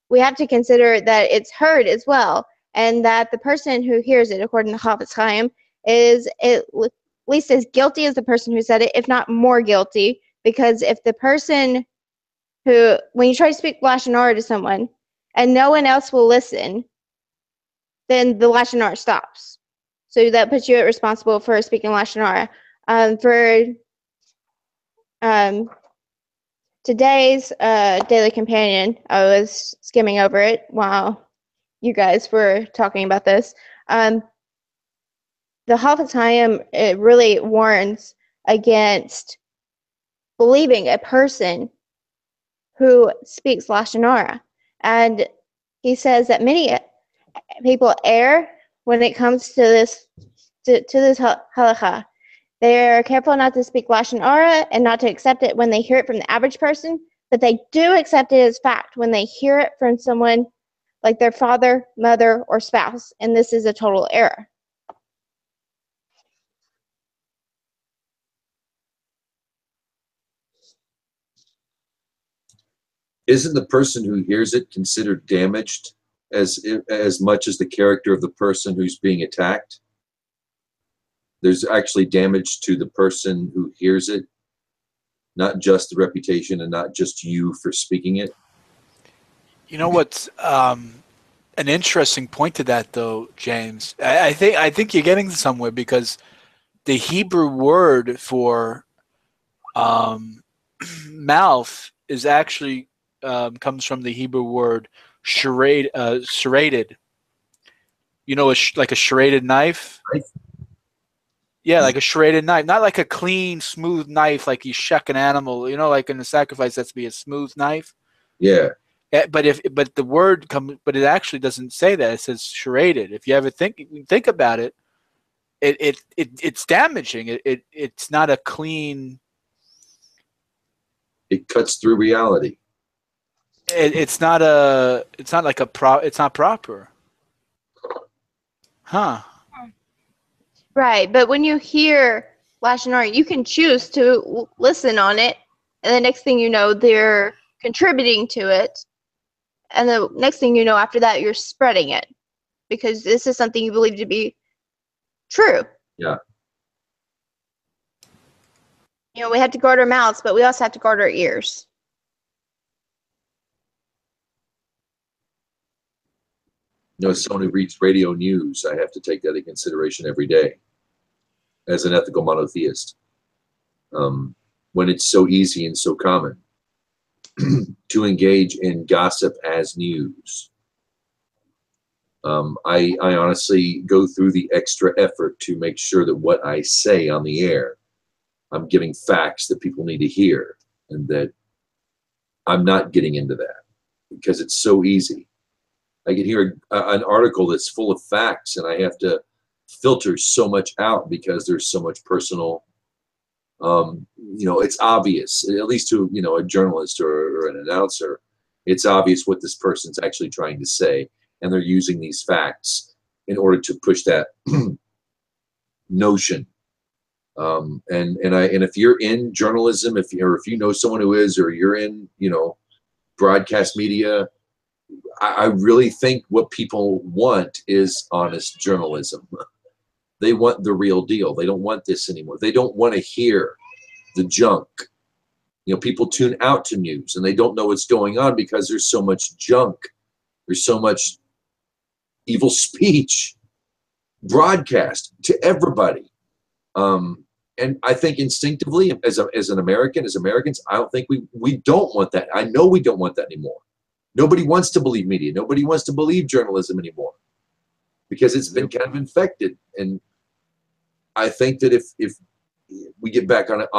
we have to consider that it's heard as well, and that the person who hears it, according to Chafetz Chaim, is at least as guilty as the person who said it, if not more guilty, because if the person when you try to speak Lashon Hara to someone and no one else will listen, then the Lashon Hara stops. So that puts you responsible for speaking Lashon Hara. For today's Daily Companion, I was skimming over it while you guys were talking about this. The Haftarah Chaim, it really warns against believing a person who speaks Lashon Hara. And he says that many people err when it comes to this halakha. They're careful not to speak Lashon Hara and not to accept it when they hear it from the average person, but they do accept it as fact when they hear it from someone like their father, mother, or spouse, and this is a total error. Isn't the person who hears it considered damaged as much as the character of the person who's being attacked? There's actually damage to the person who hears it, not just the reputation and not just you for speaking it. You know what's an interesting point to that, though, James? I think you're getting somewhere, because the Hebrew word for mouth is actually comes from the Hebrew word serrated. Like a serrated knife. Right. Yeah, like a serrated knife, not like a clean, smooth knife like you shuck an animal. Like in the sacrifice, that's to be a smooth knife. Yeah. But the word comes, but it actually doesn't say that. It says serrated. If you ever think about it, it's damaging. It's not a clean. It cuts through reality. It's not proper. Huh. Right, but when you hear Lashon Hara, you can choose to listen on it, and the next thing you know, they're contributing to it, and the next thing you know, after that, you're spreading it because this is something you believe to be true. Yeah. You know, we have to guard our mouths, but we also have to guard our ears. You know, as someone who reads radio news, I have to take that into consideration every day as an ethical monotheist. When it's so easy and so common to engage in gossip as news. I honestly go through the extra effort to make sure that what I say on the air, I'm giving facts that people need to hear, and that I'm not getting into that because it's so easy. I can hear an article that's full of facts, and I have to filter so much out because there's so much personal. You know, it's obvious, at least to, you know, a journalist or an announcer, it's obvious what this person's actually trying to say, and they're using these facts in order to push that notion. And if you're in journalism, if you know someone who is, or you're in, you know, broadcast media, I really think what people want is honest journalism. They want the real deal. They don't want this anymore. They don't want to hear the junk. You know, people tune out to news and they don't know what's going on because there's so much junk. There's so much evil speech broadcast to everybody. And I think instinctively, as an American, as Americans, I don't think we don't want that. I know we don't want that anymore. Nobody wants to believe media. Nobody wants to believe journalism anymore because it's been kind of infected. And I think that if we get back on it,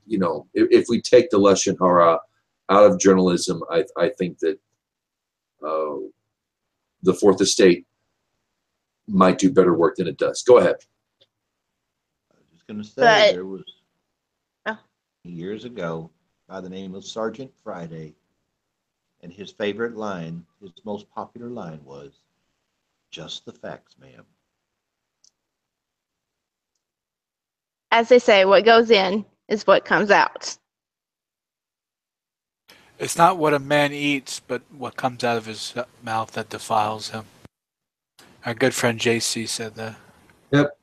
you know, if we take the Lashon Hara out of journalism, I think that the Fourth Estate might do better work than it does. Go ahead. I was just going to say, there was years ago by the name of Sergeant Friday, and his favorite line, his most popular line was, "Just the facts, ma'am." As they say, what goes in is what comes out. It's not what a man eats, but what comes out of his mouth that defiles him. Our good friend JC said that. Yep.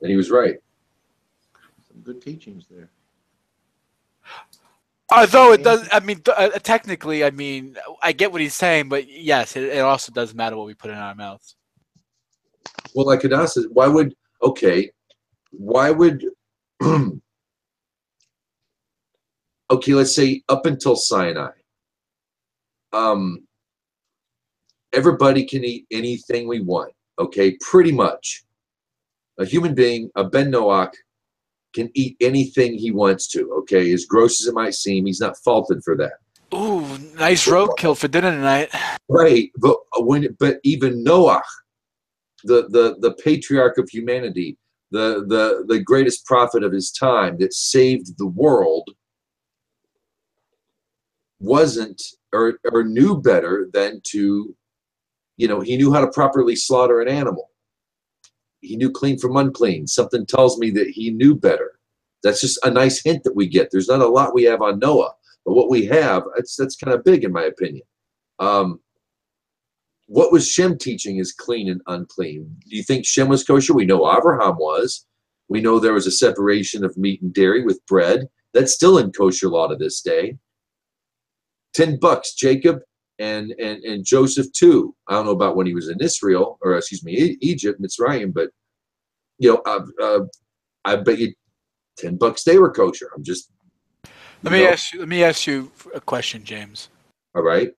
And he was right. Some good teachings there. Although it does, I mean, technically, I mean, I get what he's saying, but yes, it also does matter what we put in our mouths. Well, like Hadassah says, why would okay, let's say up until Sinai, everybody can eat anything we want, okay, pretty much. A human being, a Ben Noach, can eat anything he wants to, okay, as gross as it might seem, he's not faulted for that. Ooh, nice roadkill for dinner tonight. Right, but even Noach, the patriarch of humanity, the greatest prophet of his time that saved the world, wasn't or knew better than to, you know, he knew how to properly slaughter an animal. He knew clean from unclean. Something tells me that he knew better. That's just a nice hint that we get. There's not a lot we have on Noah, but what we have, that's kind of big in my opinion. What was Shem teaching is clean and unclean. Do you think Shem was kosher? We know Abraham was. We know there was a separation of meat and dairy with bread. That's still in kosher law to this day. $10, Jacob and Joseph too. I don't know about when he was in Israel, or excuse me, Egypt, Mitzrayim, but you know, I bet you $10 they were kosher. I'm just. Let me ask you a question, James. All right.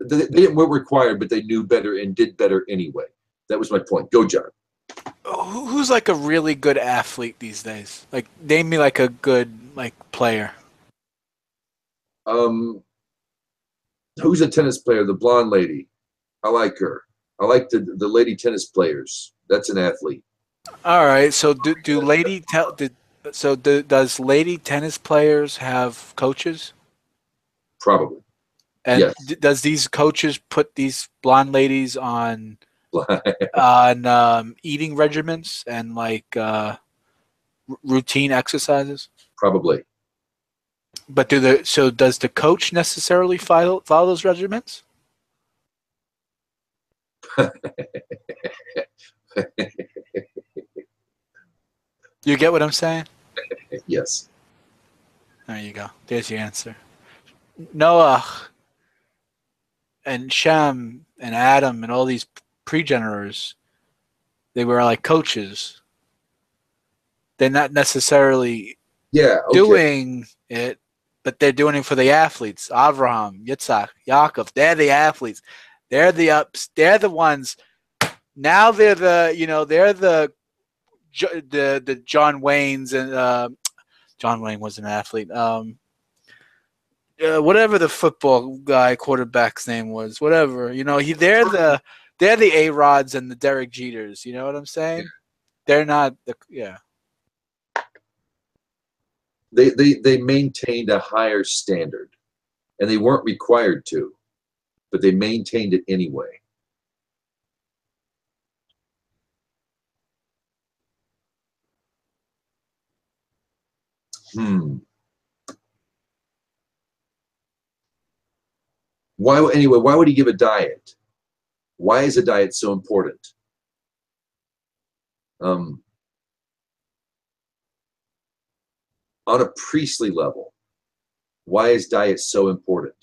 They weren't required, but they knew better and did better anyway. That was my point. Go, John. Who's like a really good athlete these days? Like, name me like a good player. Who's a tennis player? The blonde lady. I like her. I like the lady tennis players. That's an athlete. All right. So does lady tennis players have coaches? Probably. And yes. Does these coaches put these blonde ladies on eating regimens and routine exercises? Probably. But does the coach necessarily follow those regimens? You get what I'm saying? Yes. There you go. There's your answer. Noah and Shem and Adam and all these progenitors, they were like coaches. They're not necessarily doing it, but they're doing it for the athletes. Avraham, Yitzhak, Yaakov, they're the athletes. They're the ups. They're the ones. Now they're the, they're the John Waynes and John Wayne was an athlete. Whatever the football guy quarterback's name was, whatever. They're the A-Rods and the Derek Jeters. You know what I'm saying? They're not the They maintained a higher standard, and they weren't required to, but they maintained it anyway. Why would he give a diet? Why is a diet so important? On a priestly level, why is diet so important?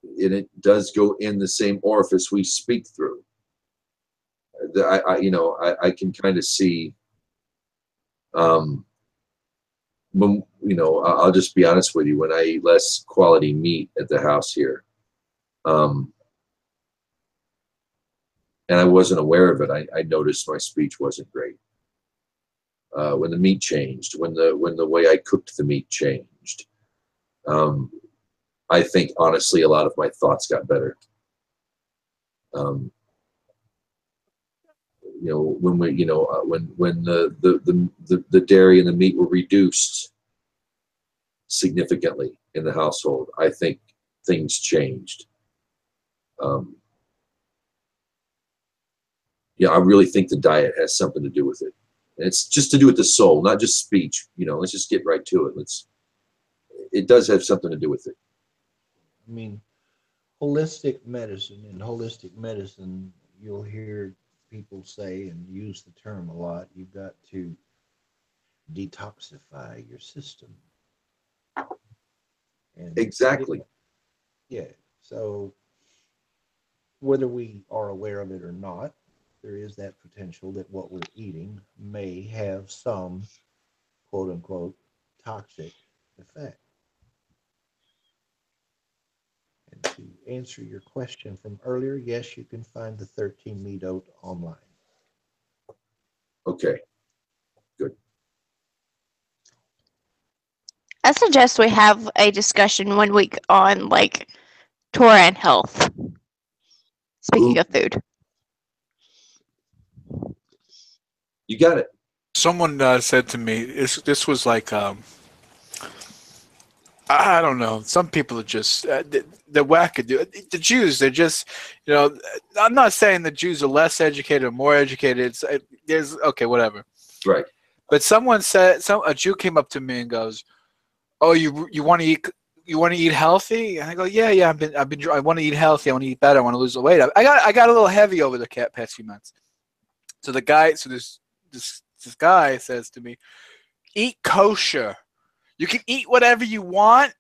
And it does go in the same orifice we speak through. I can kind of see. I'll just be honest with you. When I eat less quality meat at the house here, and I wasn't aware of it, I noticed my speech wasn't great. When the meat changed, when the way I cooked the meat changed, I think honestly a lot of my thoughts got better. When the dairy and the meat were reduced significantly in the household, I think things changed. I really think the diet has something to do with it. And it's just to do with the soul, not just speech. Let's just get right to it. It does have something to do with it. I mean, holistic medicine, you'll hear people say and use the term a lot, you've got to detoxify your system. And exactly. So whether we are aware of it or not, there is that potential that what we're eating may have some quote unquote toxic effect. And to answer your question from earlier, yes, you can find the 13 meat oat online. Okay, good. I suggest we have a discussion one week on Torah and health. Speaking of food. You got it. Someone said to me, this was like, I don't know. Some people are just, they're wackadoo. The Jews, they're just, I'm not saying the Jews are less educated or more educated. There's, okay, whatever. Right. But someone said, a Jew came up to me and goes, "Oh, you want to eat? You want to eat healthy?" And I go, "Yeah. I want to eat healthy. I want to eat better. I want to lose the weight. I got a little heavy over the past few months." So this guy says to me, "Eat kosher. You can eat whatever you want.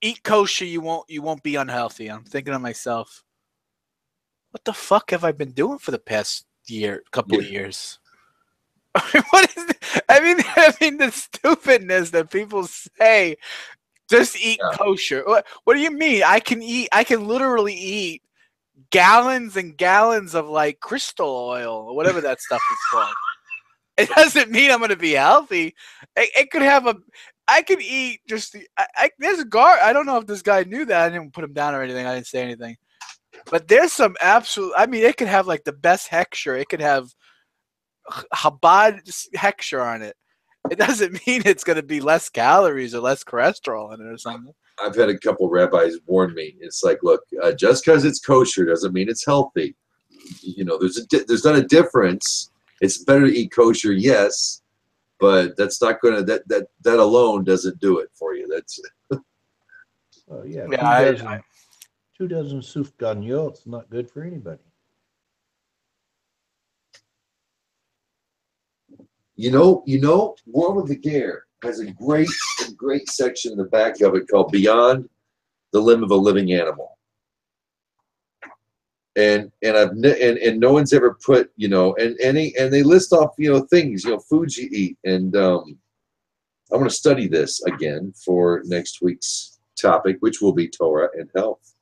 Eat kosher. You won't be unhealthy." I'm thinking to myself, what the fuck have I been doing for the past couple of years? What is it? I mean the stupidness that people say. Just eat kosher. What do you mean? I can literally eat gallons and gallons of crystal oil or whatever that stuff is called. It doesn't mean I'm going to be healthy. It could have I could eat just there's a I don't know if this guy knew that. I didn't put him down or anything. I didn't say anything. But there's some absolute, it could have the best hechsher. It could have Chabad hechsher on it. It doesn't mean it's going to be less calories or less cholesterol in it or something. I've had a couple rabbis warn me. It's like, look, just because it's kosher doesn't mean it's healthy. There's not a difference. It's better to eat kosher, yes, but that's not going to that alone doesn't do it for you. That's well, yeah. 2 dozen sufganiyot, it's not good for anybody. You know, World of the Gear has a great section in the back of it called Beyond the Limb of a Living Animal. And no one's ever put, you know, and they list off, you know, things, you know, foods you eat. And I want to study this again for next week's topic, which will be Torah and health.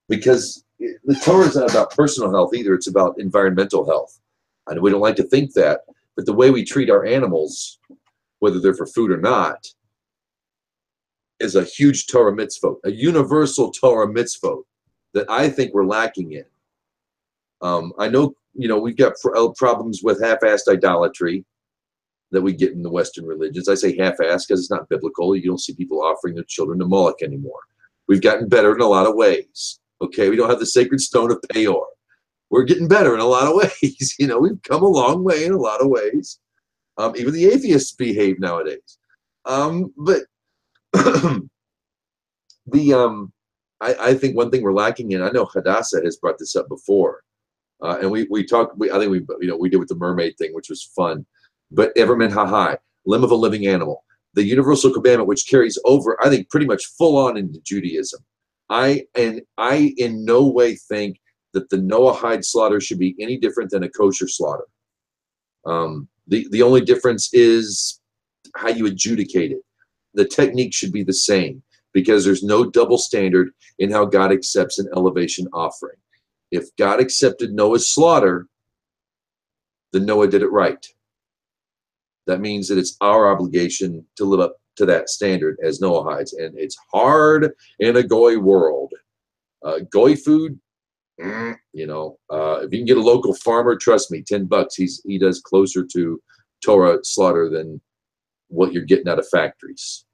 Because the Torah is not about personal health either, it's about environmental health. And we don't like to think that, but the way we treat our animals, whether they're for food or not, is a huge Torah mitzvot, a universal Torah mitzvot that I think we're lacking in. I know, you know, we've got problems with half-assed idolatry that we get in the Western religions. I say half-assed because it's not biblical. You don't see people offering their children to Moloch anymore. We've gotten better in a lot of ways. Okay, we don't have the sacred stone of Peor. We're getting better in a lot of ways. You know, we've come a long way in a lot of ways. Even the atheists behave nowadays. But I think one thing we're lacking in, I know Hadassah has brought this up before, and we talked. I think we did with the mermaid thing, which was fun. But Everman Hahai, limb of a living animal, the universal commandment which carries over, I think, pretty much full on into Judaism. I in no way think that the Noahide slaughter should be any different than a kosher slaughter. The only difference is how you adjudicate it. The technique should be the same because there's no double standard in how God accepts an elevation offering. If God accepted Noah's slaughter, then Noah did it right. That means that it's our obligation to live up to that standard as Noahides. And it's hard in a Goy world. Goy food, you know, if you can get a local farmer, trust me, $10, he does closer to Torah slaughter than what you're getting out of factories.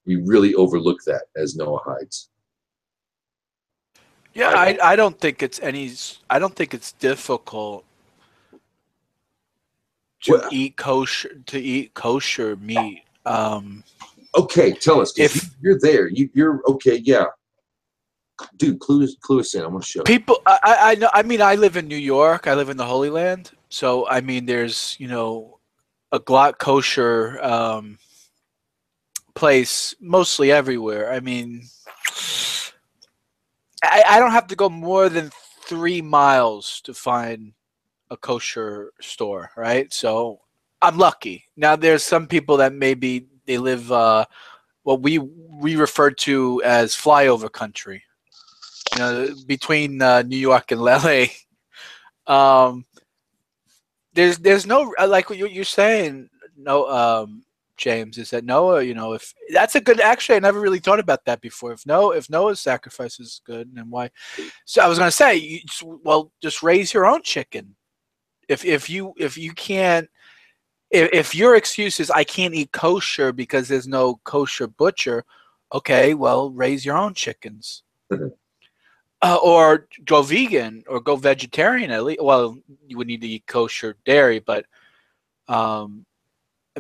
We really overlook that as Noahides. Yeah, I don't think it's difficult to eat kosher meat. Okay, tell us. If you're there, you're okay. Yeah, dude, clue us in. I'm gonna show people. I know. I mean, I live in New York. I live in the Holy Land. So I mean, there's a glot kosher place mostly everywhere. I mean, I don't have to go more than 3 miles to find a kosher store, right? So I'm lucky. Now there's some people that maybe they live what we refer to as flyover country, between New York and LA. There's no, like what you're saying, no, James, is that Noah, if that's a good, actually, I never really thought about that before. If Noah's sacrifice is good, then why? So I was going to say, just raise your own chicken. If you can't, if your excuse is I can't eat kosher because there's no kosher butcher, okay, well, raise your own chickens. Or go vegan or go vegetarian at least. Well, you would need to eat kosher dairy, but I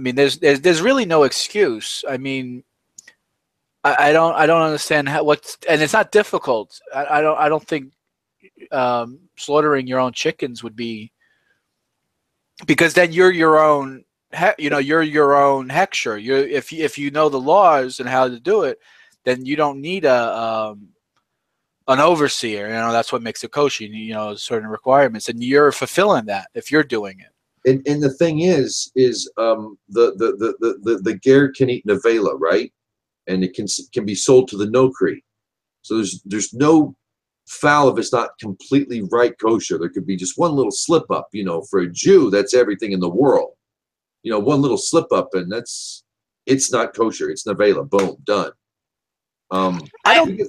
mean, there's really no excuse. I mean, I don't understand and it's not difficult. I don't think slaughtering your own chickens would be, because then you're your own. You're your own hechsher. If you know the laws and how to do it, then you don't need an overseer. That's what makes it kosher. Certain requirements, and you're fulfilling that if you're doing it. And the thing is the ger can eat nevela, right? And it can be sold to the nokri. So there's no foul if it's not completely right kosher. There could be just one little slip up. For a Jew, that's everything in the world. One little slip up, and it's not kosher. It's nevela. Boom, done.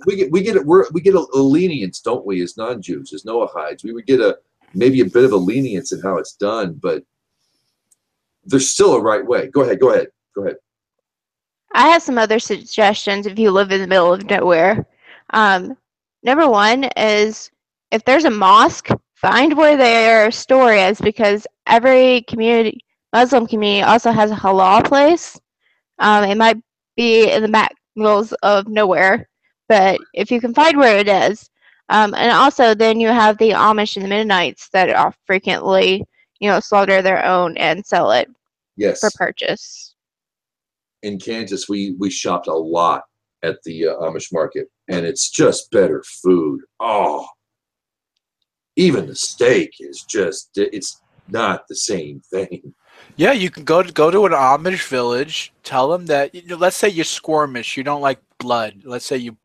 We get a lenience, don't we, as non-Jews, as Noahides? We would get maybe a bit of a lenience in how it's done, but there's still a right way. Go ahead. I have some other suggestions if you live in the middle of nowhere. Number one is, if there's a mosque, find where their store is, because every Muslim community also has a halal place. It might be in the back middles of nowhere. But if you can find where it is, and also then you have the Amish and the Mennonites that are frequently, slaughter their own and sell it Yes. for purchase. In Kansas, we shopped a lot at the Amish market, and it's just better food. Oh, even the steak is just, it's not the same thing. Yeah, you can go to an Amish village, tell them that, let's say you're squirmish, you don't like blood. Let's say you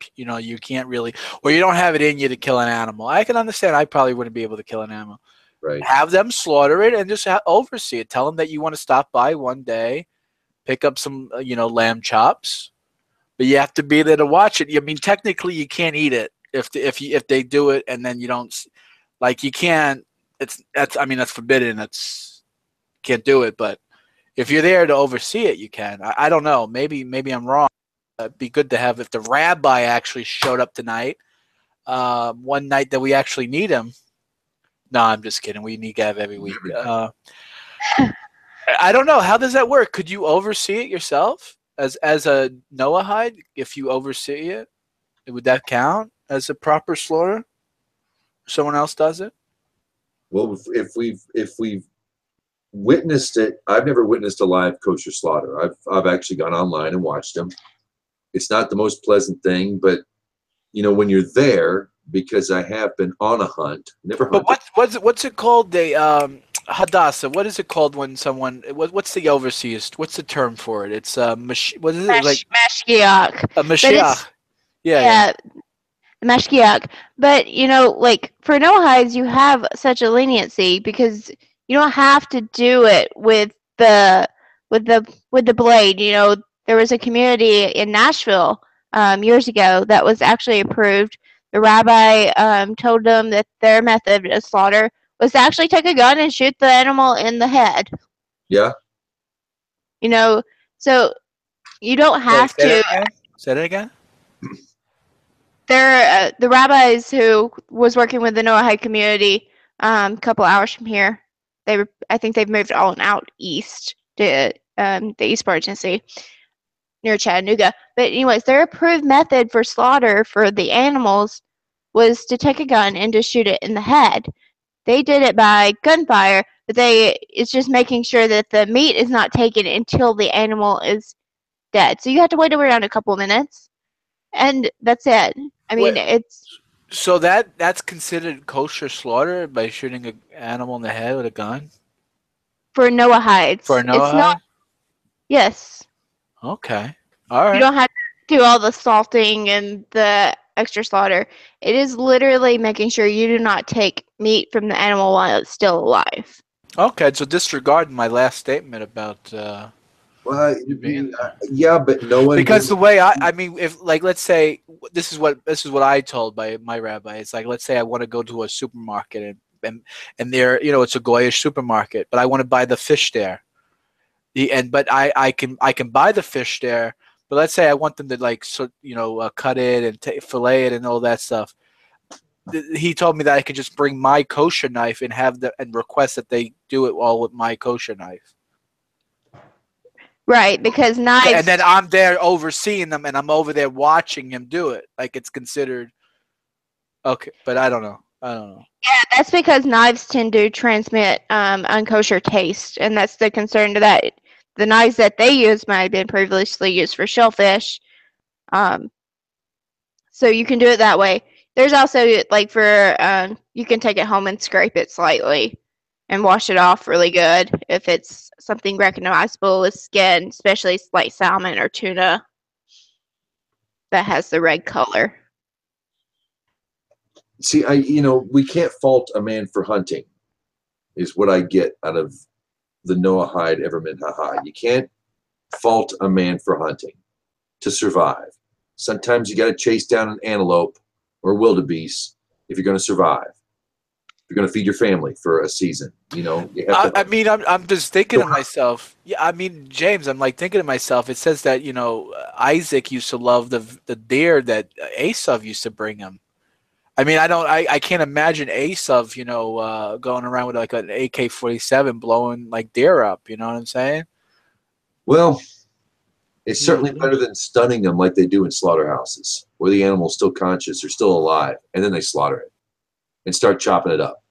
can't really, or you don't have it in you to kill an animal. I can understand. I probably wouldn't be able to kill an animal. Right. Have them slaughter it and just oversee it. Tell them that you want to stop by one day, pick up some, lamb chops, but you have to be there to watch it. I mean, technically, you can't eat it if they do it and then you don't, like, you can't. That's forbidden. Can't do it. But if you're there to oversee it, you can. I don't know. Maybe I'm wrong. It'd be good to have if the rabbi actually showed up tonight. One night that we actually need him. No, I'm just kidding. We need Gav every week. I don't know. How does that work? Could you oversee it yourself as a Noahide? If you oversee it, would that count as a proper slaughter? Someone else does it? Well, if we've witnessed it, I've never witnessed a live kosher slaughter. I've actually gone online and watched them. It's not the most pleasant thing, but when you're there, because I have been on a hunt, never hunted. But what's it called? Hadassah. What is it called when someone? What's the overseers? What's the term for it? It's what is it like? Mashgiach. A Mashiach. Yeah. Mashgiach. But like for Noahides, you have such a leniency because you don't have to do it with the blade. There was a community in Nashville years ago that was actually approved. The rabbi told them that their method of slaughter was to actually take a gun and shoot the animal in the head. Yeah. So you don't have to. Say that again. There, the rabbis who was working with the Noahide community a couple hours from here. I think they've moved on out east to the East Part of Tennessee, near Chattanooga. But anyways, their approved method for slaughter for the animals was to take a gun and to shoot it in the head. They did it by gunfire, but it's just making sure that the meat is not taken until the animal is dead. So you have to wait around a couple minutes, and that's it. I mean, it's... So that's considered kosher slaughter by shooting an animal in the head with a gun? For Noahides. For a Noahide? It's not... Yes. Okay. All right. You don't have to do all the salting and the extra slaughter. It is literally making sure you do not take meat from the animal while it's still alive. Okay, so disregard my last statement about... yeah, but no one. Because the way I mean, if like let's say this is what I told by my rabbi. It's like, let's say I want to go to a supermarket and there, it's a Goyish supermarket, but I want to buy the fish there. But I can buy the fish there. But let's say I want them to cut it and fillet it and all that stuff. He told me that I could just bring my kosher knife and request that they do it all with my kosher knife. Right, because knives... And then I'm there overseeing them, and I'm over there watching him do it. Like, it's considered... Okay, but I don't know. Yeah, that's because knives tend to transmit unkosher taste, and that's the concern to that. The knives that they use might have been previously used for shellfish. So you can do it that way. There's also, like, you can take it home and scrape it slightly and wash it off really good if it's something recognizable with skin, especially like salmon or tuna that has the red color. See, we can't fault a man for hunting, is what I get out of the Noahide Everman Haha. You can't fault a man for hunting to survive. Sometimes you got to chase down an antelope or wildebeest if you're going to survive. You're going to feed your family for a season, you have to. I mean, I'm just thinking to myself. Yeah, I mean, James, I'm like thinking to myself. It says that Isaac used to love the deer that Esav used to bring him. I mean, I can't imagine Esav, going around with like an AK-47 blowing like deer up. You know what I'm saying? Well, It's certainly better than stunning them like they do in slaughterhouses, where the animal's still conscious or still alive, and then they slaughter it and start chopping it up.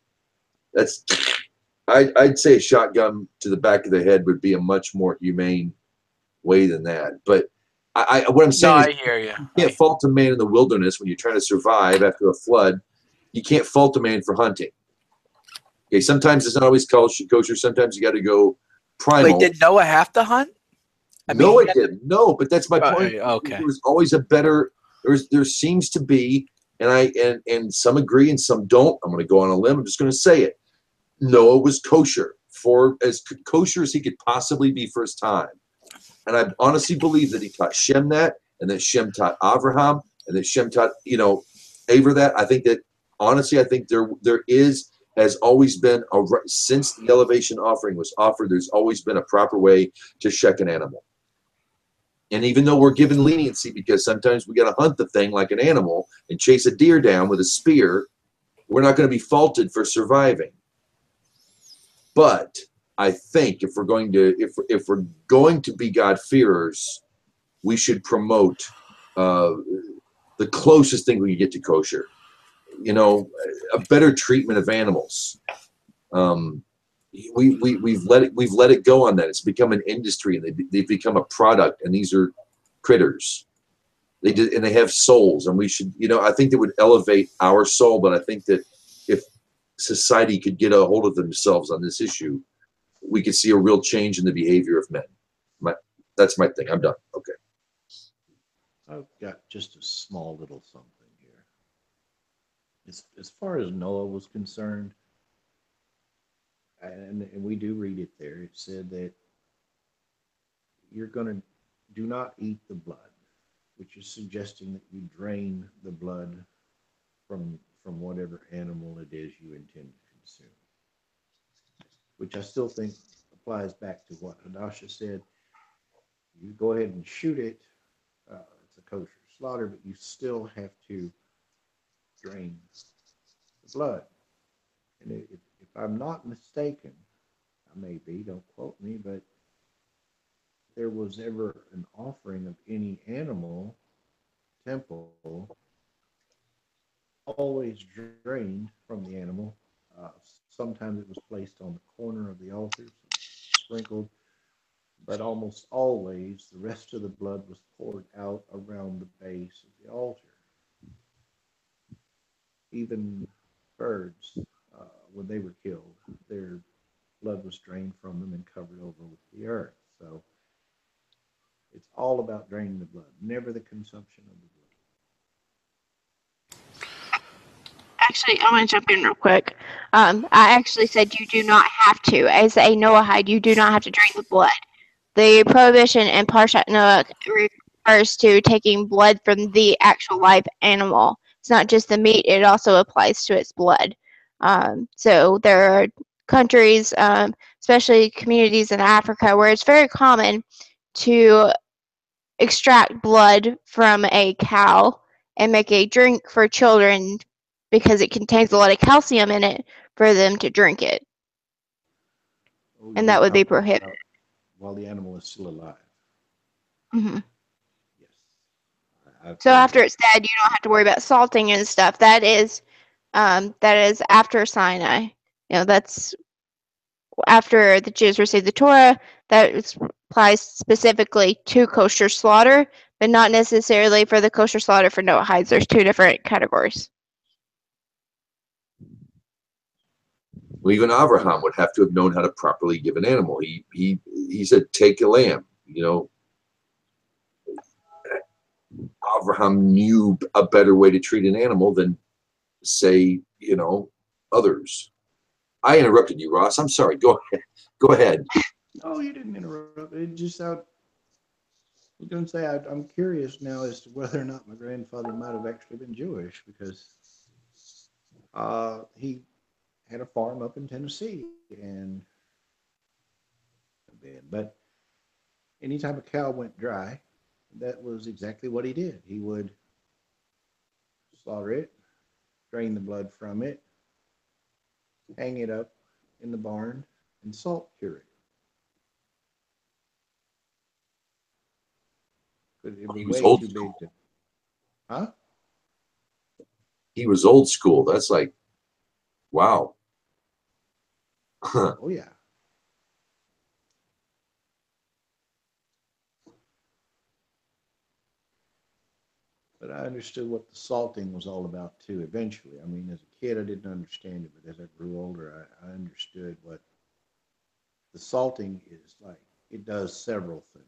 I'd say a shotgun to the back of the head would be a much more humane way than that. But what I'm saying is, I hear you. You can't fault a man in the wilderness when you're trying to survive after a flood. You can't fault a man for hunting. Okay, sometimes it's not always kosher. Sometimes you got to go primal. Wait, did Noah have to hunt? No, it didn't. No, but that's my point. Okay. There was always a better. There seems to be, and some agree and some don't. I'm going to go on a limb. I'm just going to say it. Noah was kosher, for as kosher as he could possibly be for his time. And I honestly believe that he taught Shem that, and that Shem taught Avraham, and that Shem taught, Aver that. I think that, honestly, I think there has always been, since the elevation offering was offered, there's always been a proper way to shech an animal. And even though we're given leniency because sometimes we got to hunt the thing like an animal and chase a deer down with a spear, we're not going to be faulted for surviving. But I think if we're going to be God-fearers, we should promote the closest thing we can get to kosher. A better treatment of animals. We've let it go on that. It's become an industry, and they've become a product. And these are critters. They have souls, and we should. I think that would elevate our soul. But I think that if society could get a hold of themselves on this issue, we could see a real change in the behavior of men. That's my thing. I'm done. Okay. I've got just a small little something here. As far as Noah was concerned, and we do read it there, it said that do not eat the blood, which is suggesting that you drain the blood from whatever animal it is you intend to consume. Which I still think applies back to what Hadasha said. You go ahead and shoot it, it's a kosher slaughter, but you still have to drain the blood. And if I'm not mistaken, I may be, don't quote me, but there was ever an offering of any animal, temple, always drained from the animal. Sometimes it was placed on the corner of the altar, sprinkled, but almost always the rest of the blood was poured out around the base of the altar. Even birds, when they were killed, their blood was drained from them and covered over with the earth. So it's all about draining the blood, never the consumption of the blood. Actually, I'm going to jump in real quick. I actually said you do not have to. As a Noahide, you do not have to drain the blood. The prohibition in Parsha Noah refers to taking blood from the actual live animal. It's not just the meat, it also applies to its blood. So there are countries, especially communities in Africa, where it's very common to extract blood from a cow and make a drink for children because it contains a lot of calcium in it for them to drink it. And that would be prohibited. While the animal is still alive. Mm-hmm. Yes. So after it's dead, you don't have to worry about salting and stuff. That is after Sinai. That's after the Jews received the Torah. That applies specifically to kosher slaughter, but not necessarily for the kosher slaughter for Noahides. There's two different categories. Well, even Abraham would have to have known how to properly give an animal. He said, take a lamb. Abraham knew a better way to treat an animal than, say, others. I interrupted you, Ross. I'm sorry. Go ahead. No, you didn't interrupt. It just I was going to say I'm curious now as to whether or not my grandfather might have actually been Jewish, because he had a farm up in Tennessee, but anytime a cow went dry, that was exactly what he did. He would slaughter it, drain the blood from it, hang it up in the barn, and salt cure it. but it was He was way old too school. big to. Huh? He was old school. That's like, wow. Oh yeah. But I understood what the salting was all about too. Eventually, I mean, as a kid, I didn't understand it, but as I grew older, I understood what the salting is like. It does several things,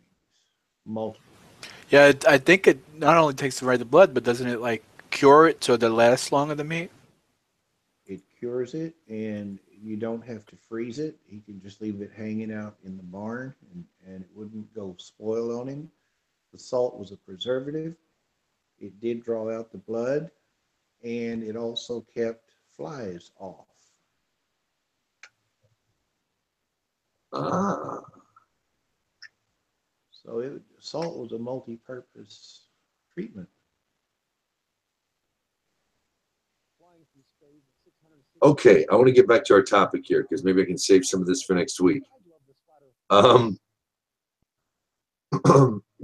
multiple. Yeah, I think it not only takes away the blood, but doesn't it like cure it so that it lasts longer than meat? It cures it, and you don't have to freeze it. He can just leave it hanging out in the barn, and it wouldn't go spoil on him. The salt was a preservative. It did draw out the blood, and it also kept flies off. Ah. So salt was a multi-purpose treatment. Okay, I want to get back to our topic here because maybe I can save some of this for next week.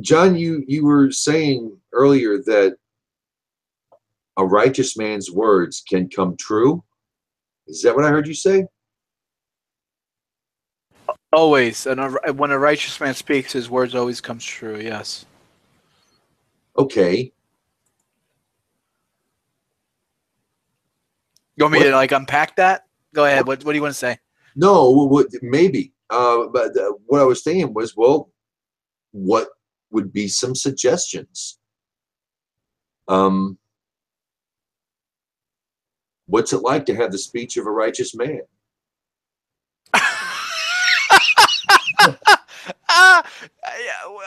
John, you were saying earlier that a righteous man's words can come true. Is that what I heard you say? Always, and when a righteous man speaks, his words always comes true. Yes. Okay. You want me to like unpack that? Go ahead. What do you want to say? No, maybe. But what I was saying was, well, what would be some suggestions? What's it like to have the speech of a righteous man?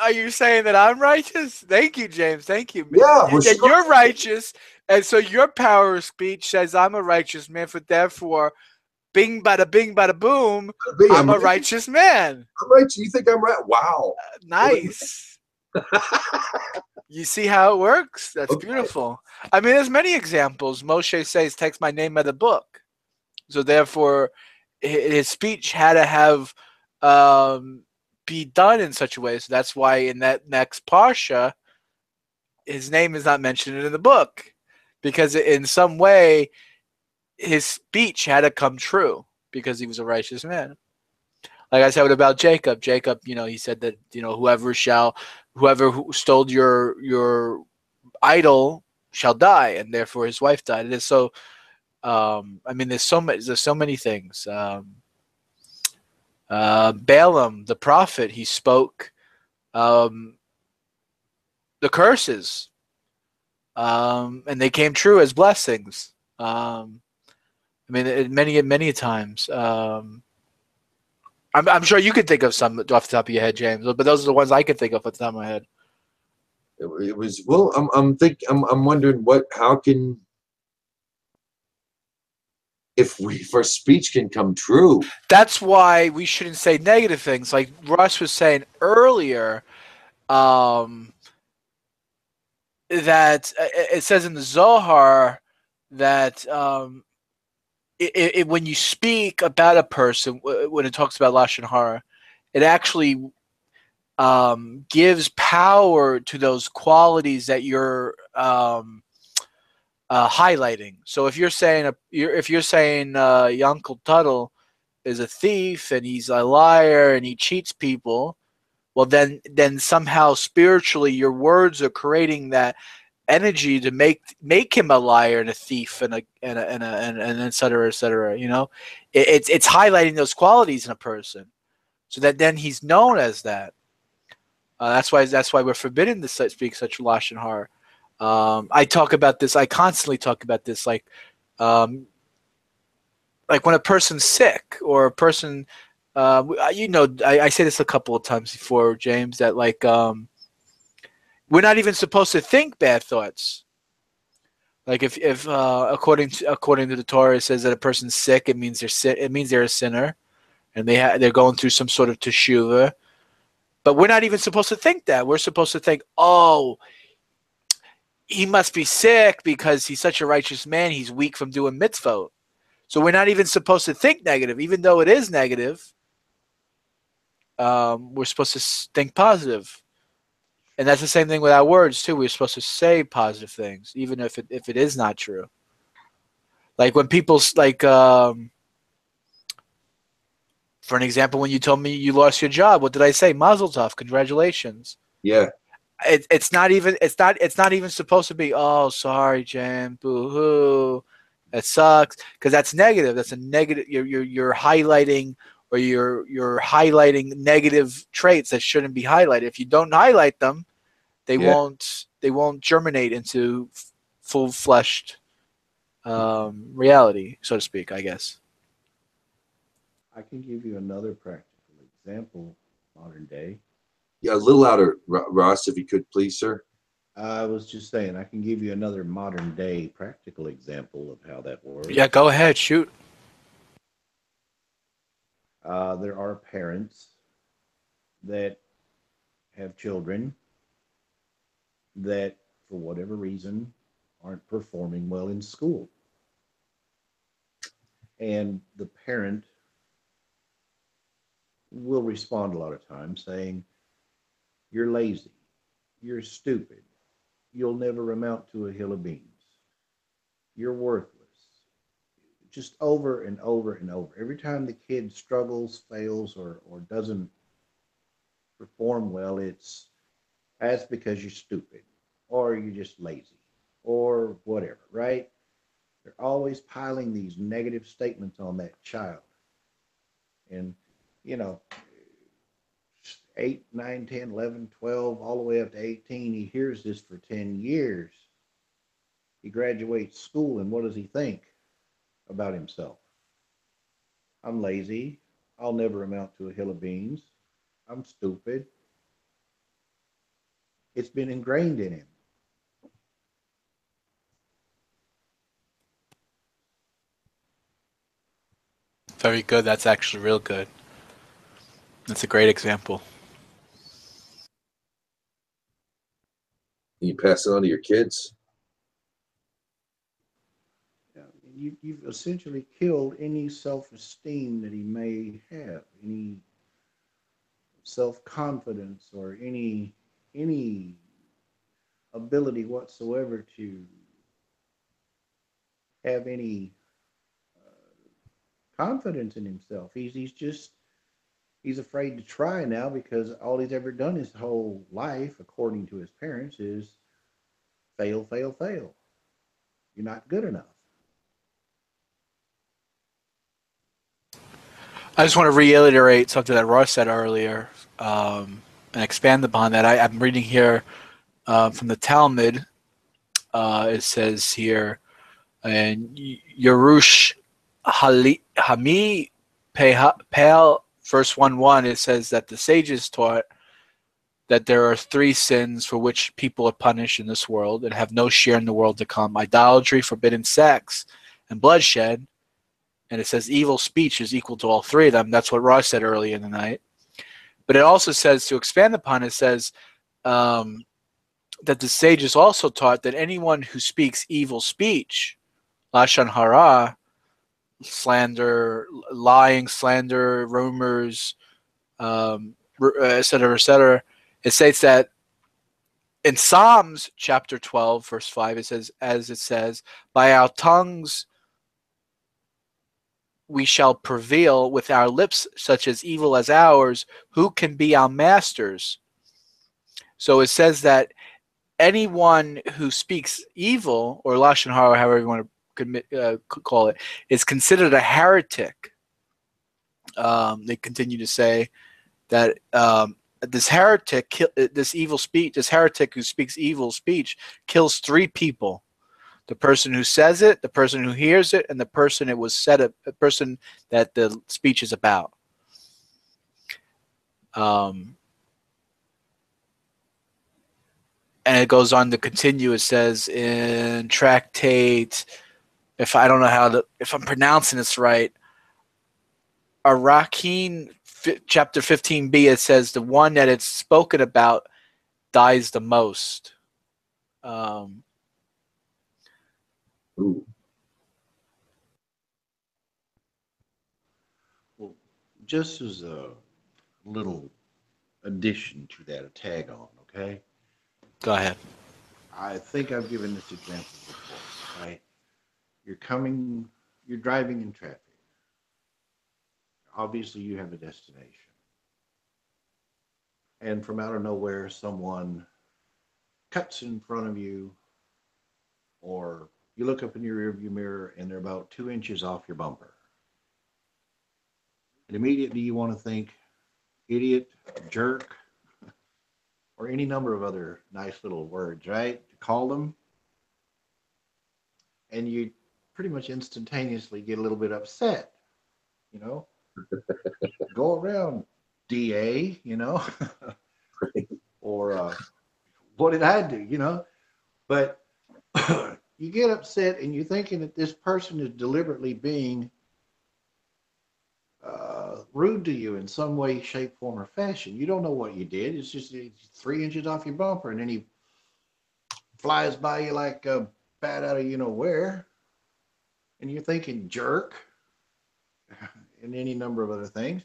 Are you saying that I'm righteous? Thank you, James. Thank you. Yeah, well, That you're righteous, and so your power of speech says I'm a righteous man. For therefore, bing bada boom, I'm a righteous man. I'm right. You think I'm right? Wow. Nice. You see how it works? That's beautiful. I mean, there's many examples. Moshe says, "Takes my name out of the book," so therefore, his speech had to have be done in such a way. So that's why in that next Parsha, his name is not mentioned in the book, because in some way his speech had to come true because he was a righteous man. Like I said, what about Jacob? Jacob, he said that whoever stole your idol shall die, and therefore his wife died. It is so. I mean, there's so many things. Balaam, the prophet, he spoke the curses, and they came true as blessings. I mean, many times. I'm sure you could think of some off the top of your head, James, but those are the ones I could think of off the top of my head. It was well. I'm wondering how can. If our speech can come true. That's why we shouldn't say negative things. Like Russ was saying earlier, that it says in the Zohar that when you speak about a person, when it talks about Lashon Hara, it actually gives power to those qualities that you're highlighting. So if you're saying your Uncle Tuttle is a thief and he's a liar and he cheats people, well then somehow spiritually your words are creating that energy to make him a liar and a thief and et cetera, et cetera. It's highlighting those qualities in a person, so that then he's known as that. That's why we're forbidden to speak such Lashon Hara. I constantly talk about this, like when a person's sick or a person, I say this a couple of times before, James, that we're not even supposed to think bad thoughts. Like if according to the Torah, it says that a person's sick, it means they're a sinner, and they're going through some sort of teshuvah. But we're not even supposed to think that. We're supposed to think, oh, he must be sick because he's such a righteous man. He's weak from doing mitzvot. So we're not even supposed to think negative, even though it is negative. We're supposed to think positive. And that's the same thing with our words too. We're supposed to say positive things, even if it is not true. Like when people like, for an example, when you told me you lost your job, what did I say? Mazel tov, congratulations. Yeah. It's not even supposed to be, oh, sorry, Jen, boo hoo, that sucks, because that's negative. That's a negative. You're highlighting, or you're highlighting negative traits that shouldn't be highlighted. If you don't highlight them, they won't germinate into full-fleshed reality, so to speak, I guess. I can give you another practical example, modern day. Yeah, a little louder, Ross, if you could, please, sir. I was just saying, I can give you another modern day practical example of how that works. Yeah, go ahead, shoot. There are parents that have children that, for whatever reason, aren't performing well in school. And the parent will respond a lot of times saying, "You're lazy, you're stupid, you'll never amount to a hill of beans, you're worthless." Just over and over and over. Every time the kid struggles, fails, or doesn't perform well, that's because you're stupid, or you're just lazy, or whatever, right? They're always piling these negative statements on that child. And, you know, 8, 9, 10, 11, 12, all the way up to 18, he hears this for 10 years. He graduates school, and what does he think about himself? I'm lazy. I'll never amount to a hill of beans. I'm stupid. It's been ingrained in him. Very good. That's actually real good. That's a great example. You pass it on to your kids. You've essentially killed any self-esteem that he may have, any self-confidence, or any ability whatsoever to have any confidence in himself. He's afraid to try now because all he's ever done his whole life, according to his parents, is fail, fail, fail. You're not good enough. I just want to reiterate something that Ross said earlier, and expand upon that. I'm reading here from the Talmud. It says here, and Yerush Hami Peil, verse 1:1. It says that the sages taught that there are 3 sins for which people are punished in this world and have no share in the world to come: idolatry, forbidden sex, and bloodshed. And it says evil speech is equal to all 3 of them. That's what Ross said earlier in the night. But it also says, to expand upon it, says that the sages also taught that anyone who speaks evil speech, lashon hara, slander, lying, slander, rumors, et cetera, it states that in Psalms chapter 12, verse 5, it says, as it says, by our tongues we shall prevail, with our lips such as evil as ours, who can be our masters? So it says that anyone who speaks evil, or lashon hara, however you want to call it, is considered a heretic. They continue to say that this heretic, this evil speech, this heretic who speaks evil speech, kills 3 people: the person who says it, the person who hears it, and the person it was said, the person that the speech is about. And it goes on to continue. It says in tractate, if I'm pronouncing this right, Arakin chapter 15b, it says the one that it's spoken about dies the most. Ooh. Well, just as a little addition to that, a tag on, okay? Go ahead. I think I've given this example before, right? You're driving in traffic. Obviously, you have a destination. And from out of nowhere, someone cuts in front of you, or you look up in your rearview mirror and they're about 2 inches off your bumper. And immediately you want to think, idiot, jerk, or any number of other nice little words, right? To call them. And you pretty much instantaneously get a little bit upset, you know? Go around, DA, you know? Or what did I do, you know? But you get upset and you're thinking that this person is deliberately being rude to you in some way, shape, form, or fashion. You don't know what you did. It's just 3 inches off your bumper, and then he flies by you like a bat out of you know where, and you're thinking jerk, and any number of other things.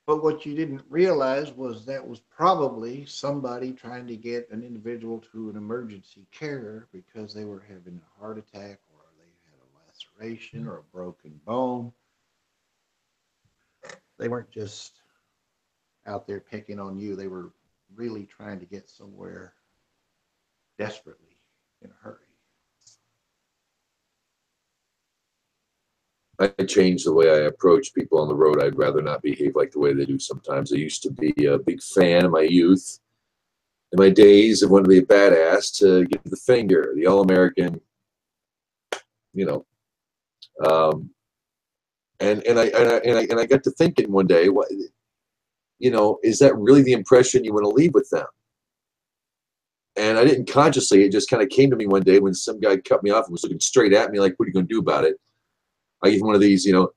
But what you didn't realize was that was probably somebody trying to get an individual to an emergency care because they were having a heart attack, or they had a laceration or a broken bone. They weren't just out there picking on you. They were really trying to get somewhere desperately in a hurry. I changed the way I approach people on the road. I'd rather not behave like the way they do sometimes. I used to be a big fan in my youth, in my days of wanting to be a badass, to give the finger, the all-American, you know. And I got to thinking one day, what, you know, is that really the impression you want to leave with them? And I didn't consciously. It just kind of came to me one day when some guy cut me off and was looking straight at me like, "What are you going to do about it?" I give him one of these, you know.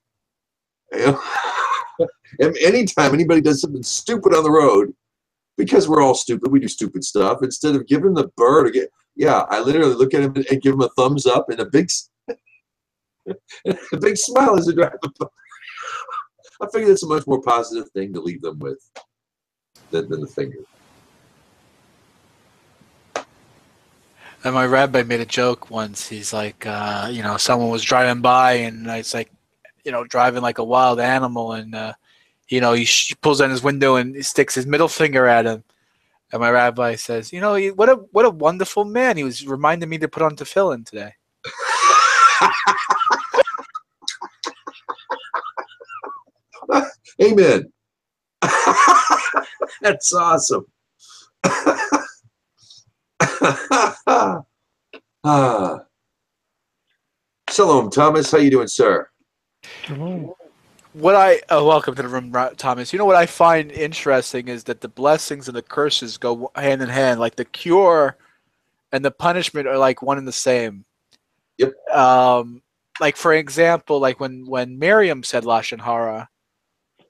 And anytime anybody does something stupid on the road, because we're all stupid, we do stupid stuff. Instead of giving the bird, I literally look at him and give him a thumbs up and a big smile as a driver. I figure that's a much more positive thing to leave them with than the finger. And my rabbi made a joke once. He's like, you know, someone was driving by, and it's like, you know, driving like a wild animal, and you know, he pulls down his window and he sticks his middle finger at him. And my rabbi says, you know, what a wonderful man. He was reminding me to put on tefillin today. Amen. That's awesome. Shalom, Thomas. How you doing, sir? Shalom. Welcome to the room, Thomas. You know what I find interesting is that the blessings and the curses go hand in hand. Like the cure and the punishment are like one and the same. Yep. Like for example, like when Miriam said Lashon Hara,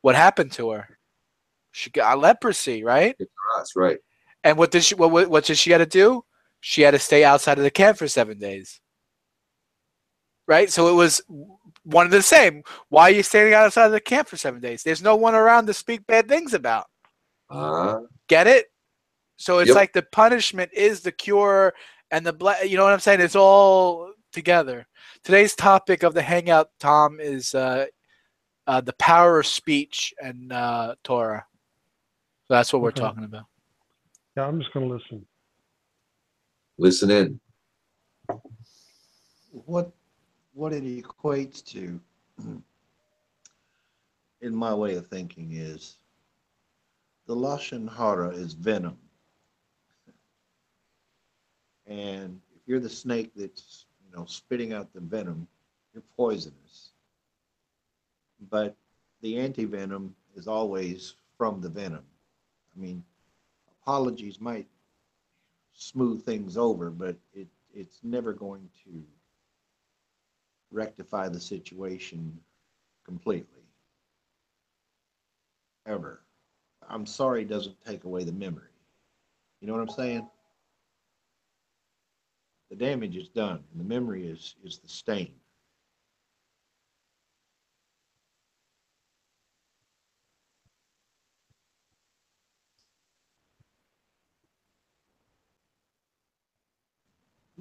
what happened to her? She got leprosy, right? That's right. And what did she had to do? She had to stay outside of the camp for 7 days. Right? So it was one and the same. Why are you standing outside of the camp for 7 days? There's no one around to speak bad things about. Get it? So it's like the punishment is the cure, and you know what I'm saying? It's all together. Today's topic of the hangout, Tom, is the power of speech and Torah. So that's what we're talking about. Yeah, I'm just going to listen. Listen in. What it equates to, in my way of thinking, is the Lashon Hara is venom. And if you're the snake that's, you know, spitting out the venom, you're poisonous. But the anti-venom is always from the venom. I mean, apologies might smooth things over, but it's never going to rectify the situation completely. Ever. I'm sorry doesn't take away the memory. You know what I'm saying? The damage is done, and the memory is the stain.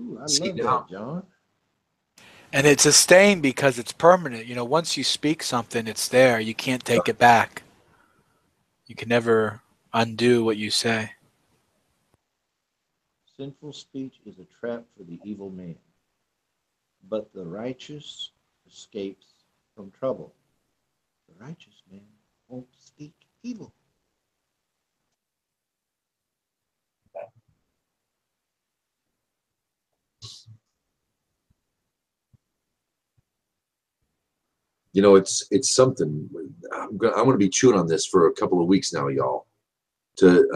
Ooh, I See love now, that, John. And it's a stain because it's permanent. You know, once you speak something, it's there. You can't take it back. You can never undo what you say. Sinful speech is a trap for the evil man, but the righteous escapes from trouble. The righteous man won't speak evil. you know, it's something. I'm going to be chewing on this for a couple of weeks now, y'all. To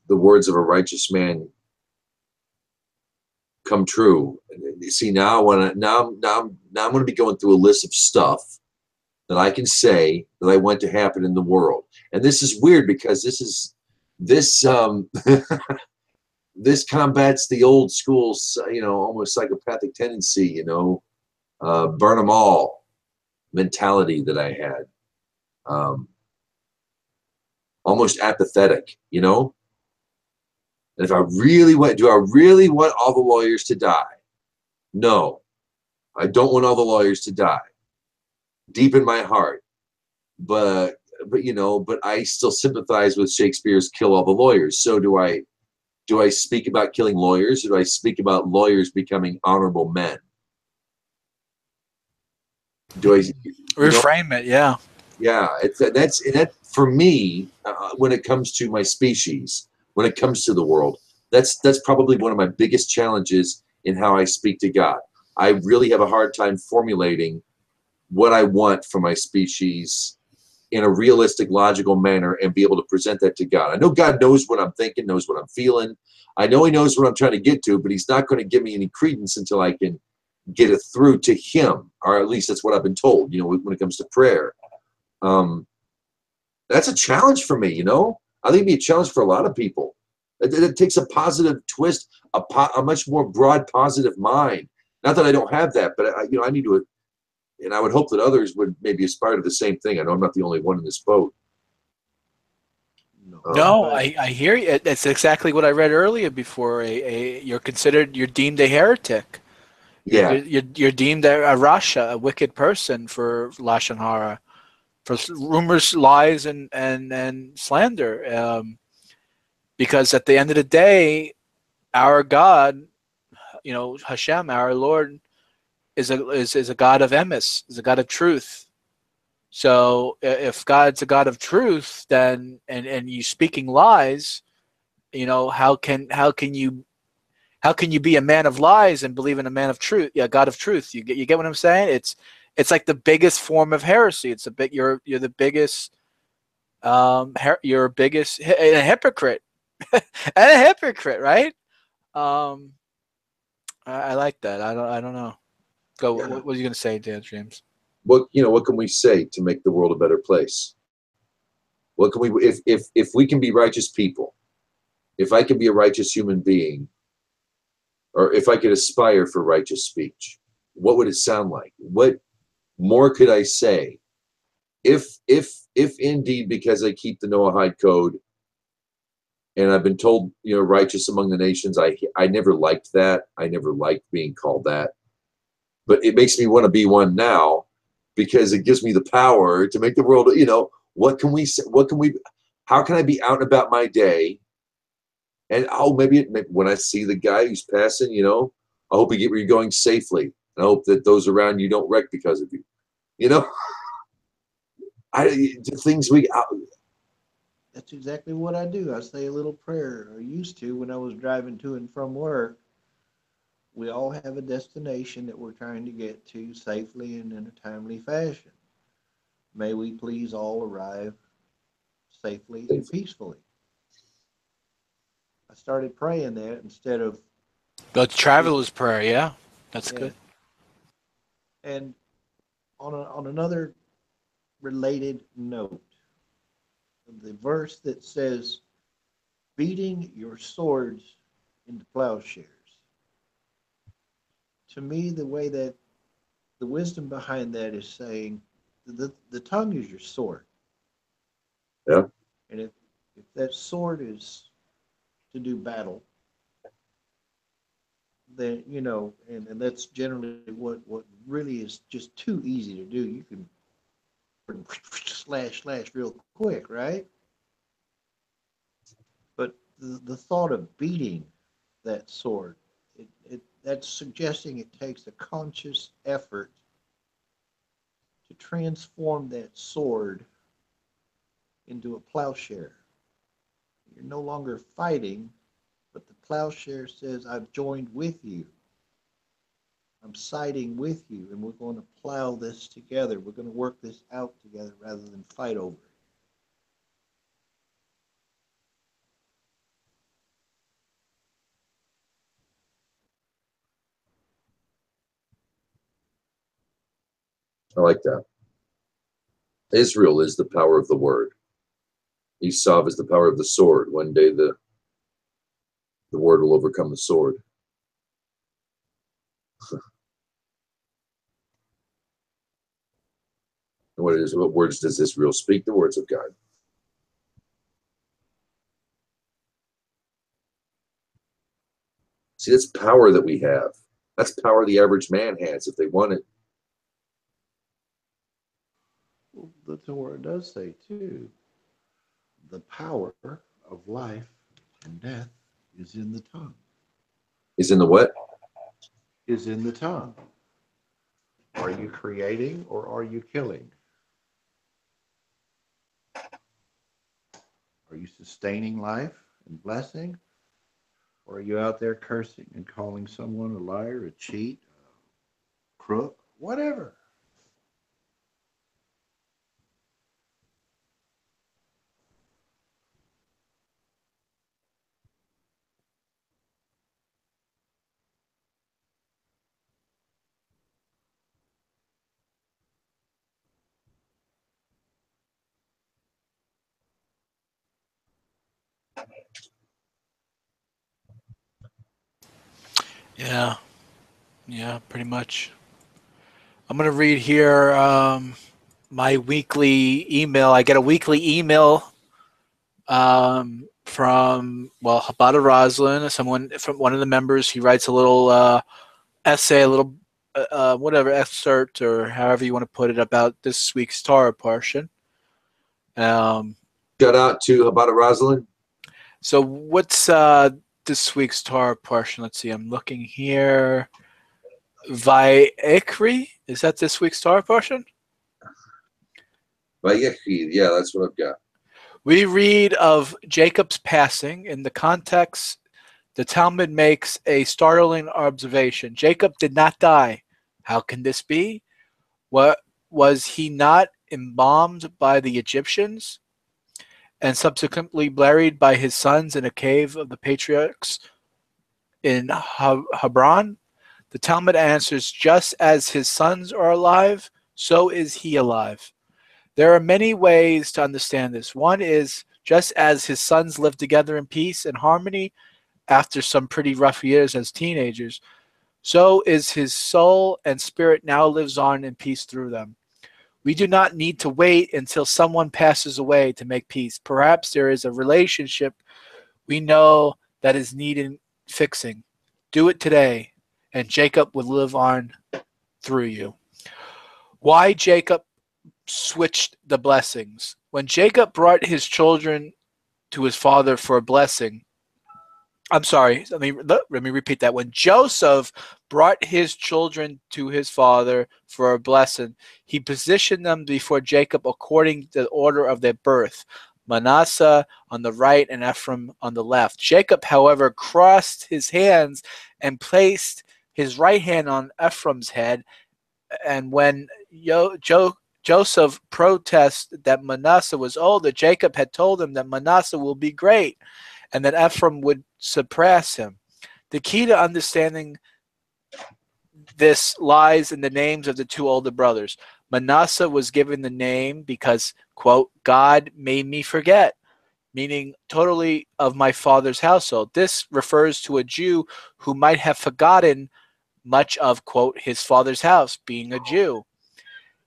the words of a righteous man come true. See, now now I'm going to be going through a list of stuff that I can say that I want to happen in the world. And this is weird because this this combats the old school, almost psychopathic tendency, burn them all mentality that I had. Almost apathetic, And if I really want, do I really want all the lawyers to die? No, I don't want all the lawyers to die. Deep in my heart, but I still sympathize with Shakespeare's "kill all the lawyers." So do I speak about killing lawyers, or do I speak about lawyers becoming honorable men? Do I reframe it? Yeah. Yeah, that for me. When it comes to my species, when it comes to the world, that's probably one of my biggest challenges in how I speak to God. I really have a hard time formulating what I want for my species in a realistic, logical manner and be able to present that to God. I know God knows what I'm thinking, knows what I'm feeling. I know He knows what I'm trying to get to, but He's not going to give me any credence until I can get it through to Him, or at least that's what I've been told. When it comes to prayer. That's a challenge for me, I think it'd be a challenge for a lot of people. It takes a positive twist, a much more broad, positive mind. Not that I don't have that, but I need to, and I would hope that others would maybe aspire to the same thing. I know I'm not the only one in this boat. No, I hear you. That's exactly what I read earlier. Before you're deemed a heretic. Yeah, You're deemed a rasha, a wicked person for lashon hara, for rumors, lies, and slander. Because at the end of the day, our God, Hashem, our Lord, is a God of emes, is a God of truth. So if God's a God of truth, then and you speaking lies, how can you be a man of lies and believe in a man of truth? Yeah, God of truth. You get what I'm saying? It's like the biggest form of heresy. It's you're the biggest you're a hypocrite and a hypocrite, right? I like that. I don't know. Go. yeah. What are you gonna say, Dan James? What can we say to make the world a better place? What can we if we can be righteous people, if I can be a righteous human being, or if I could aspire for righteous speech, what would it sound like? What more could I say? If indeed, because I keep the Noahide code, and I've been told, righteous among the nations, I never liked that. I never liked being called that. But it makes me want to be one now, because it gives me the power to make the world, what can we say? How can I be out and about my day? And maybe when I see the guy who's passing, I hope you get where you're going safely. And I hope that those around you don't wreck because of you. The things That's exactly what I do. I say a little prayer, or used to when I was driving to and from work. We all have a destination that we're trying to get to safely and in a timely fashion. May we please all arrive safely and peacefully. I started praying that instead of The traveler's prayer. Yeah, that's good. And on another related note, the verse that says, beating your swords into plowshares. To me, the way that the wisdom behind that is saying the tongue is your sword. Yeah. And if that sword is to do battle, then and that's generally what really is just too easy to do. You can slash real quick, right? But the thought of beating that sword, that's suggesting it takes a conscious effort to transform that sword into a plowshare. You're no longer fighting, but the plowshare says, I've joined with you. I'm siding with you, and we're going to plow this together. We're going to work this out together rather than fight over it. I like that. Israel is the power of the word. Esau is the power of the sword. One day the word will overcome the sword. What words does Israel speak? The words of God. See, that's power that we have. That's power the average man has if they want it. Well, the Torah does say, too, the power of life and death is in the tongue. Is in the what? Is in the tongue. Are you creating or are you killing? Are you sustaining life and blessing? Or are you out there cursing and calling someone a liar, a cheat, a crook, whatever? Yeah, pretty much. I'm going to read here my weekly email. I get a weekly email from, Haftarah Roslin, someone from one of the members. He writes a little essay, a little whatever excerpt or however you want to put it about this week's Torah portion. Shout out to Haftarah Roslin. So what's this week's Torah portion? Let's see. I'm looking here. Vayikri, is that this week's Torah portion? Vayikri, yeah, that's what I've got. We read of Jacob's passing. In the context, the Talmud makes a startling observation. Jacob did not die. How can this be? What, was he not embalmed by the Egyptians and subsequently buried by his sons in a cave of the patriarchs in Hebron? The Talmud answers, just as his sons are alive, so is he alive. There are many ways to understand this. One is, just as his sons lived together in peace and harmony after some pretty rough years as teenagers, so is his soul and spirit now lives on in peace through them. We do not need to wait until someone passes away to make peace. Perhaps there is a relationship we know that is needing fixing. Do it today, and Jacob will live on through you. Why Jacob switched the blessings. When Jacob brought his children to his father for a blessing, I'm sorry, let me repeat that. When Joseph brought his children to his father for a blessing, he positioned them before Jacob according to the order of their birth. Manasseh on the right and Ephraim on the left. Jacob, however, crossed his hands and placed his right hand on Ephraim's head. And when Joseph protested that Manasseh was older, Jacob had told him that Manasseh will be great and that Ephraim would surpass him. The key to understanding this lies in the names of the two older brothers. Manasseh was given the name because, quote, God made me forget, meaning totally of my father's household. This refers to a Jew who might have forgotten much of, quote, his father's house, being a Jew.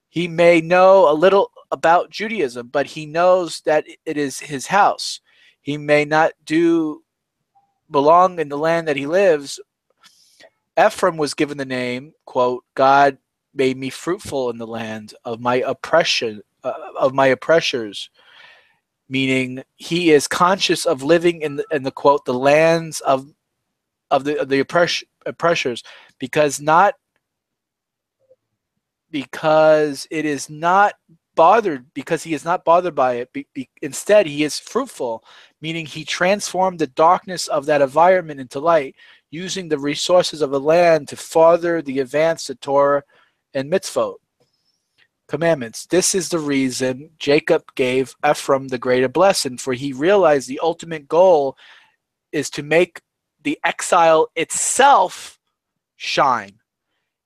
He may know a little about Judaism, but he knows that it is his house. He may not belong in the land that he lives, Ephraim was given the name, quote, God made me fruitful in the land of my oppression, of my oppressors, meaning he is conscious of living in the quote, the lands of the oppressors, because it is not bothered, because he is not bothered by it. Instead, he is fruitful, meaning he transformed the darkness of that environment into light, using the resources of the land to further the advance of Torah and mitzvot, commandments. This is the reason Jacob gave Ephraim the greater blessing, for he realized the ultimate goal is to make the exile itself shine.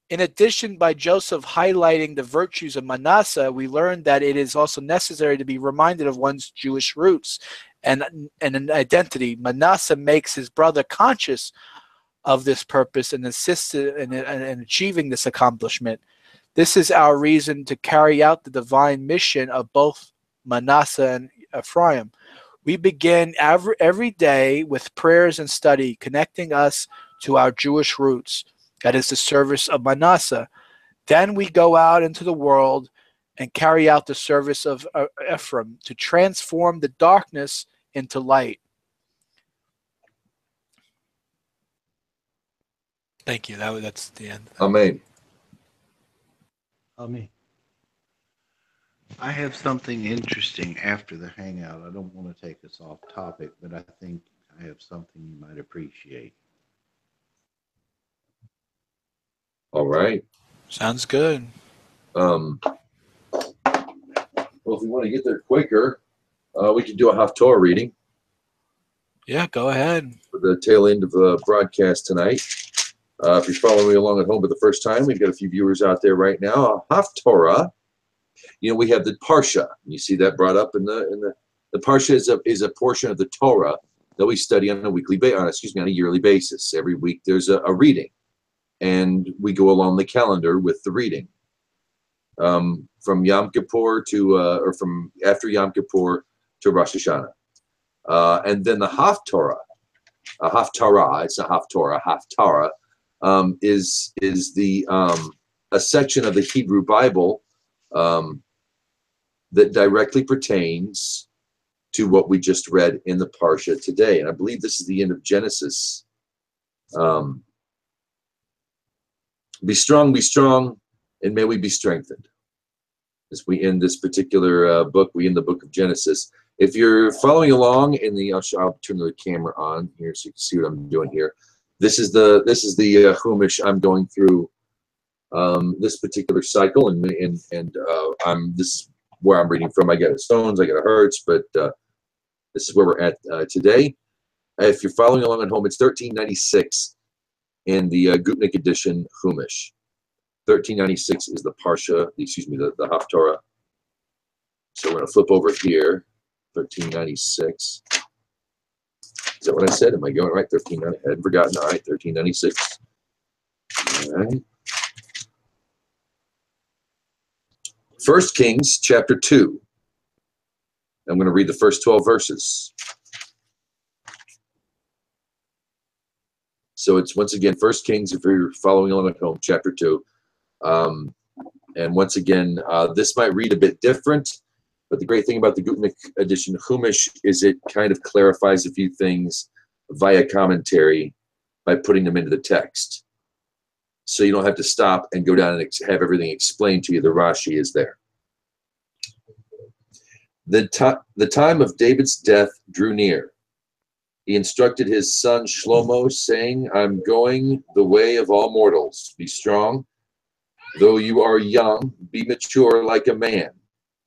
In addition, by Joseph highlighting the virtues of Manasseh, we learned that it is also necessary to be reminded of one's Jewish roots and an identity. Manasseh makes his brother conscious of this purpose and assists in achieving this accomplishment. This is our reason to carry out the divine mission of both Manasseh and Ephraim. We begin every day with prayers and study, connecting us to our Jewish roots. That is the service of Manasseh. Then we go out into the world and carry out the service of Ephraim to transform the darkness into light. Thank you. That's the end. Amen. I have something interesting after the hangout. I don't want to take us off topic, but I think I have something you might appreciate. All right. Sounds good. Well, if we want to get there quicker, we can do a Haftarah reading. Yeah, go ahead. For the tail end of the broadcast tonight. If you're following me along at home for the first time, we've got a few viewers out there right now. Haftarah. You know, we have the Parsha. You see that brought up in the Parsha is a portion of the Torah that we study on a yearly basis. Every week there's a reading, and we go along the calendar with the reading. From Yom Kippur or from after Yom Kippur to Rosh Hashanah, and then the Haftarah. It's not Haftarah. Haftarah is the a section of the Hebrew Bible that directly pertains to what we just read in the Parsha today. And I believe this is the end of Genesis. Be strong, and may we be strengthened. As we end this particular book, we end the book of Genesis. If you're following along in the, I'll turn the camera on here so you can see what I'm doing here. This is the Chumash I'm going through this particular cycle, and this is where I'm reading from. I got a Stones, I got a Hertz, but this is where we're at today. If you're following along at home, it's 1396 in the Gutnick edition Chumash. 1396 is the Parsha, the Haftarah. So we're going to flip over here. 1396. Is that what I said? Am I going right? 1390. I hadn't forgotten. All right, 1396. All right. 1 Kings chapter 2. I'm going to read the first 12 verses. So it's once again 1 Kings, if you're following along at home, chapter 2. And once again, this might read a bit different, but the great thing about the Gutnick edition Chumash is it kind of clarifies a few things via commentary by putting them into the text. So you don't have to stop and go down and have everything explained to you. The Rashi is there. The time of David's death drew near. He instructed his son Shlomo, saying, I'm going the way of all mortals. Be strong. Though you are young, be mature like a man,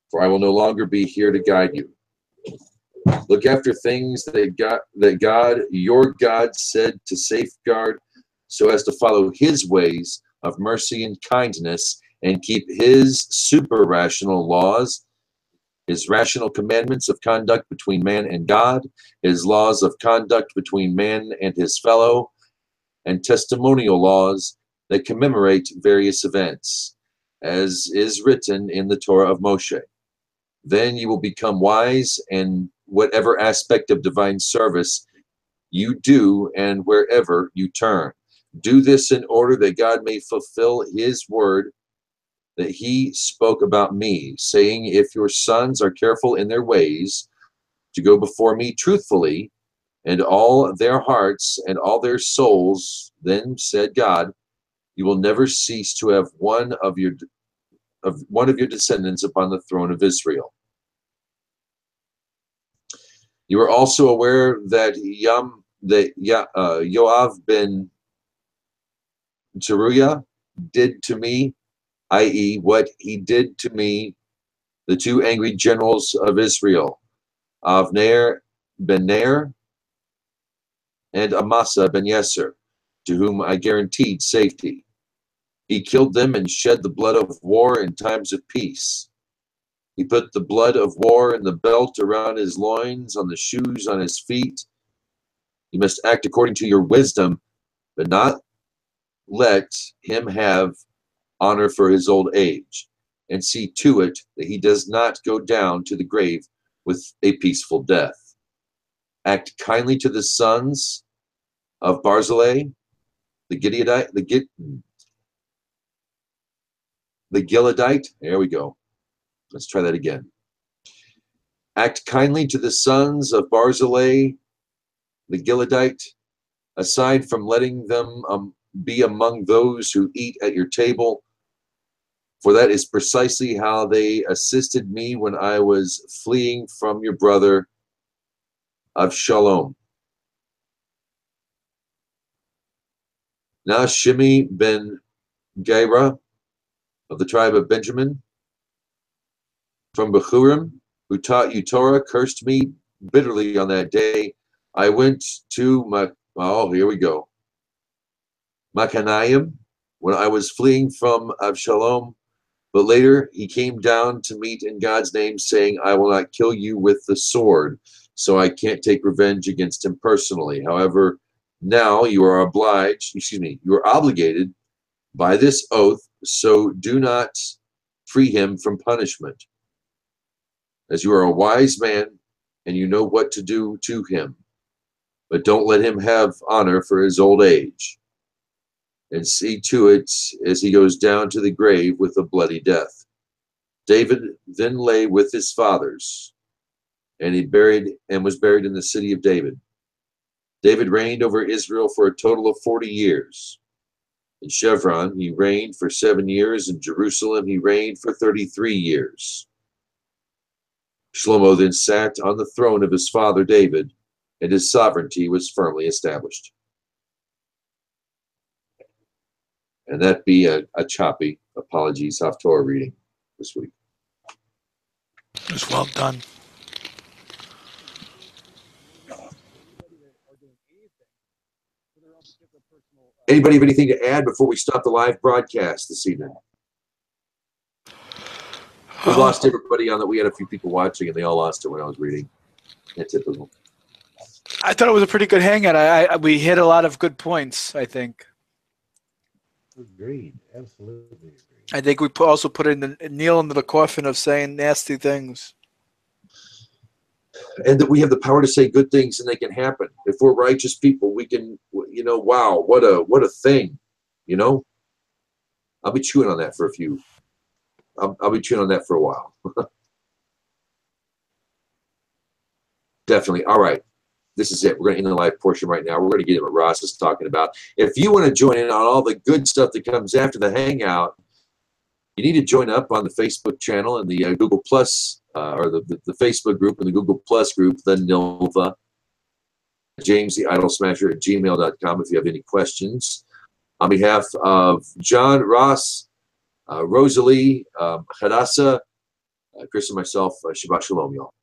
for I will no longer be here to guide you. Look after things that God, your God, said to safeguard, so as to follow his ways of mercy and kindness, and keep his super-rational laws, his rational commandments of conduct between man and God, his laws of conduct between man and his fellow, and testimonial laws that commemorate various events, as is written in the Torah of Moshe. Then you will become wise in whatever aspect of divine service you do and wherever you turn. Do this in order that God may fulfill his word that he spoke about me, saying, if your sons are careful in their ways to go before me truthfully, and all their hearts and all their souls, then said God, you will never cease to have one of your descendants upon the throne of Israel. You are also aware that Yoav ben Zeruiah did to me, i.e., what he did to me, the two angry generals of Israel, Avner ben Ner and Amasa ben Yeser, to whom I guaranteed safety. He killed them and shed the blood of war in times of peace. He put the blood of war in the belt around his loins, on the shoes on his feet. You must act according to your wisdom, but not let him have honor for his old age, and see to it that he does not go down to the grave with a peaceful death. Act kindly to the sons of Barzillai, the Gileadite. There we go. Let's try that again. Act kindly to the sons of Barzillai, the Gileadite, aside from letting them be among those who eat at your table, for that is precisely how they assisted me when I was fleeing from your brother Avshalom. Now Shimi ben Gera of the tribe of Benjamin from Bechurim, who taught you Torah, cursed me bitterly on that day. I went to Machanaim when I was fleeing from Avshalom, but later he came down to meet in God's name, saying, I will not kill you with the sword, so I can't take revenge against him personally. However, now you are obligated by this oath, so do not free him from punishment, as you are a wise man and you know what to do to him. But don't let him have honor for his old age, and see to it as he goes down to the grave with a bloody death. David then lay with his fathers, and was buried in the city of David. David reigned over Israel for a total of 40 years. In Chevron he reigned for 7 years. In Jerusalem he reigned for 33 years. Shlomo then sat on the throne of his father David, and his sovereignty was firmly established. And that be a choppy, apologies, Haftarah reading this week. It was well done. Anybody have anything to add before we stop the live broadcast this evening? We lost everybody on that. We had a few people watching, and they all lost it when I was reading. That's typical. I thought it was a pretty good hangout. We hit a lot of good points, I think. Agreed. Absolutely agreed. I think we also put in Neil into the coffin of saying nasty things. And that we have the power to say good things and they can happen. If we're righteous people, we can, wow, what a thing, I'll be chewing on that for I'll be chewing on that for a while. Definitely. All right. This is it. We're going to end the live portion right now. We're going to get into what Ross is talking about. If you want to join in on all the good stuff that comes after the hangout, you need to join up on the Facebook channel and the Google Plus, or the Facebook group and the Google Plus group, the Nilvah. James the Idol Smasher at gmail.com if you have any questions. On behalf of John, Ross, Rosalie, Hadassah, Chris, and myself, Shabbat Shalom, y'all.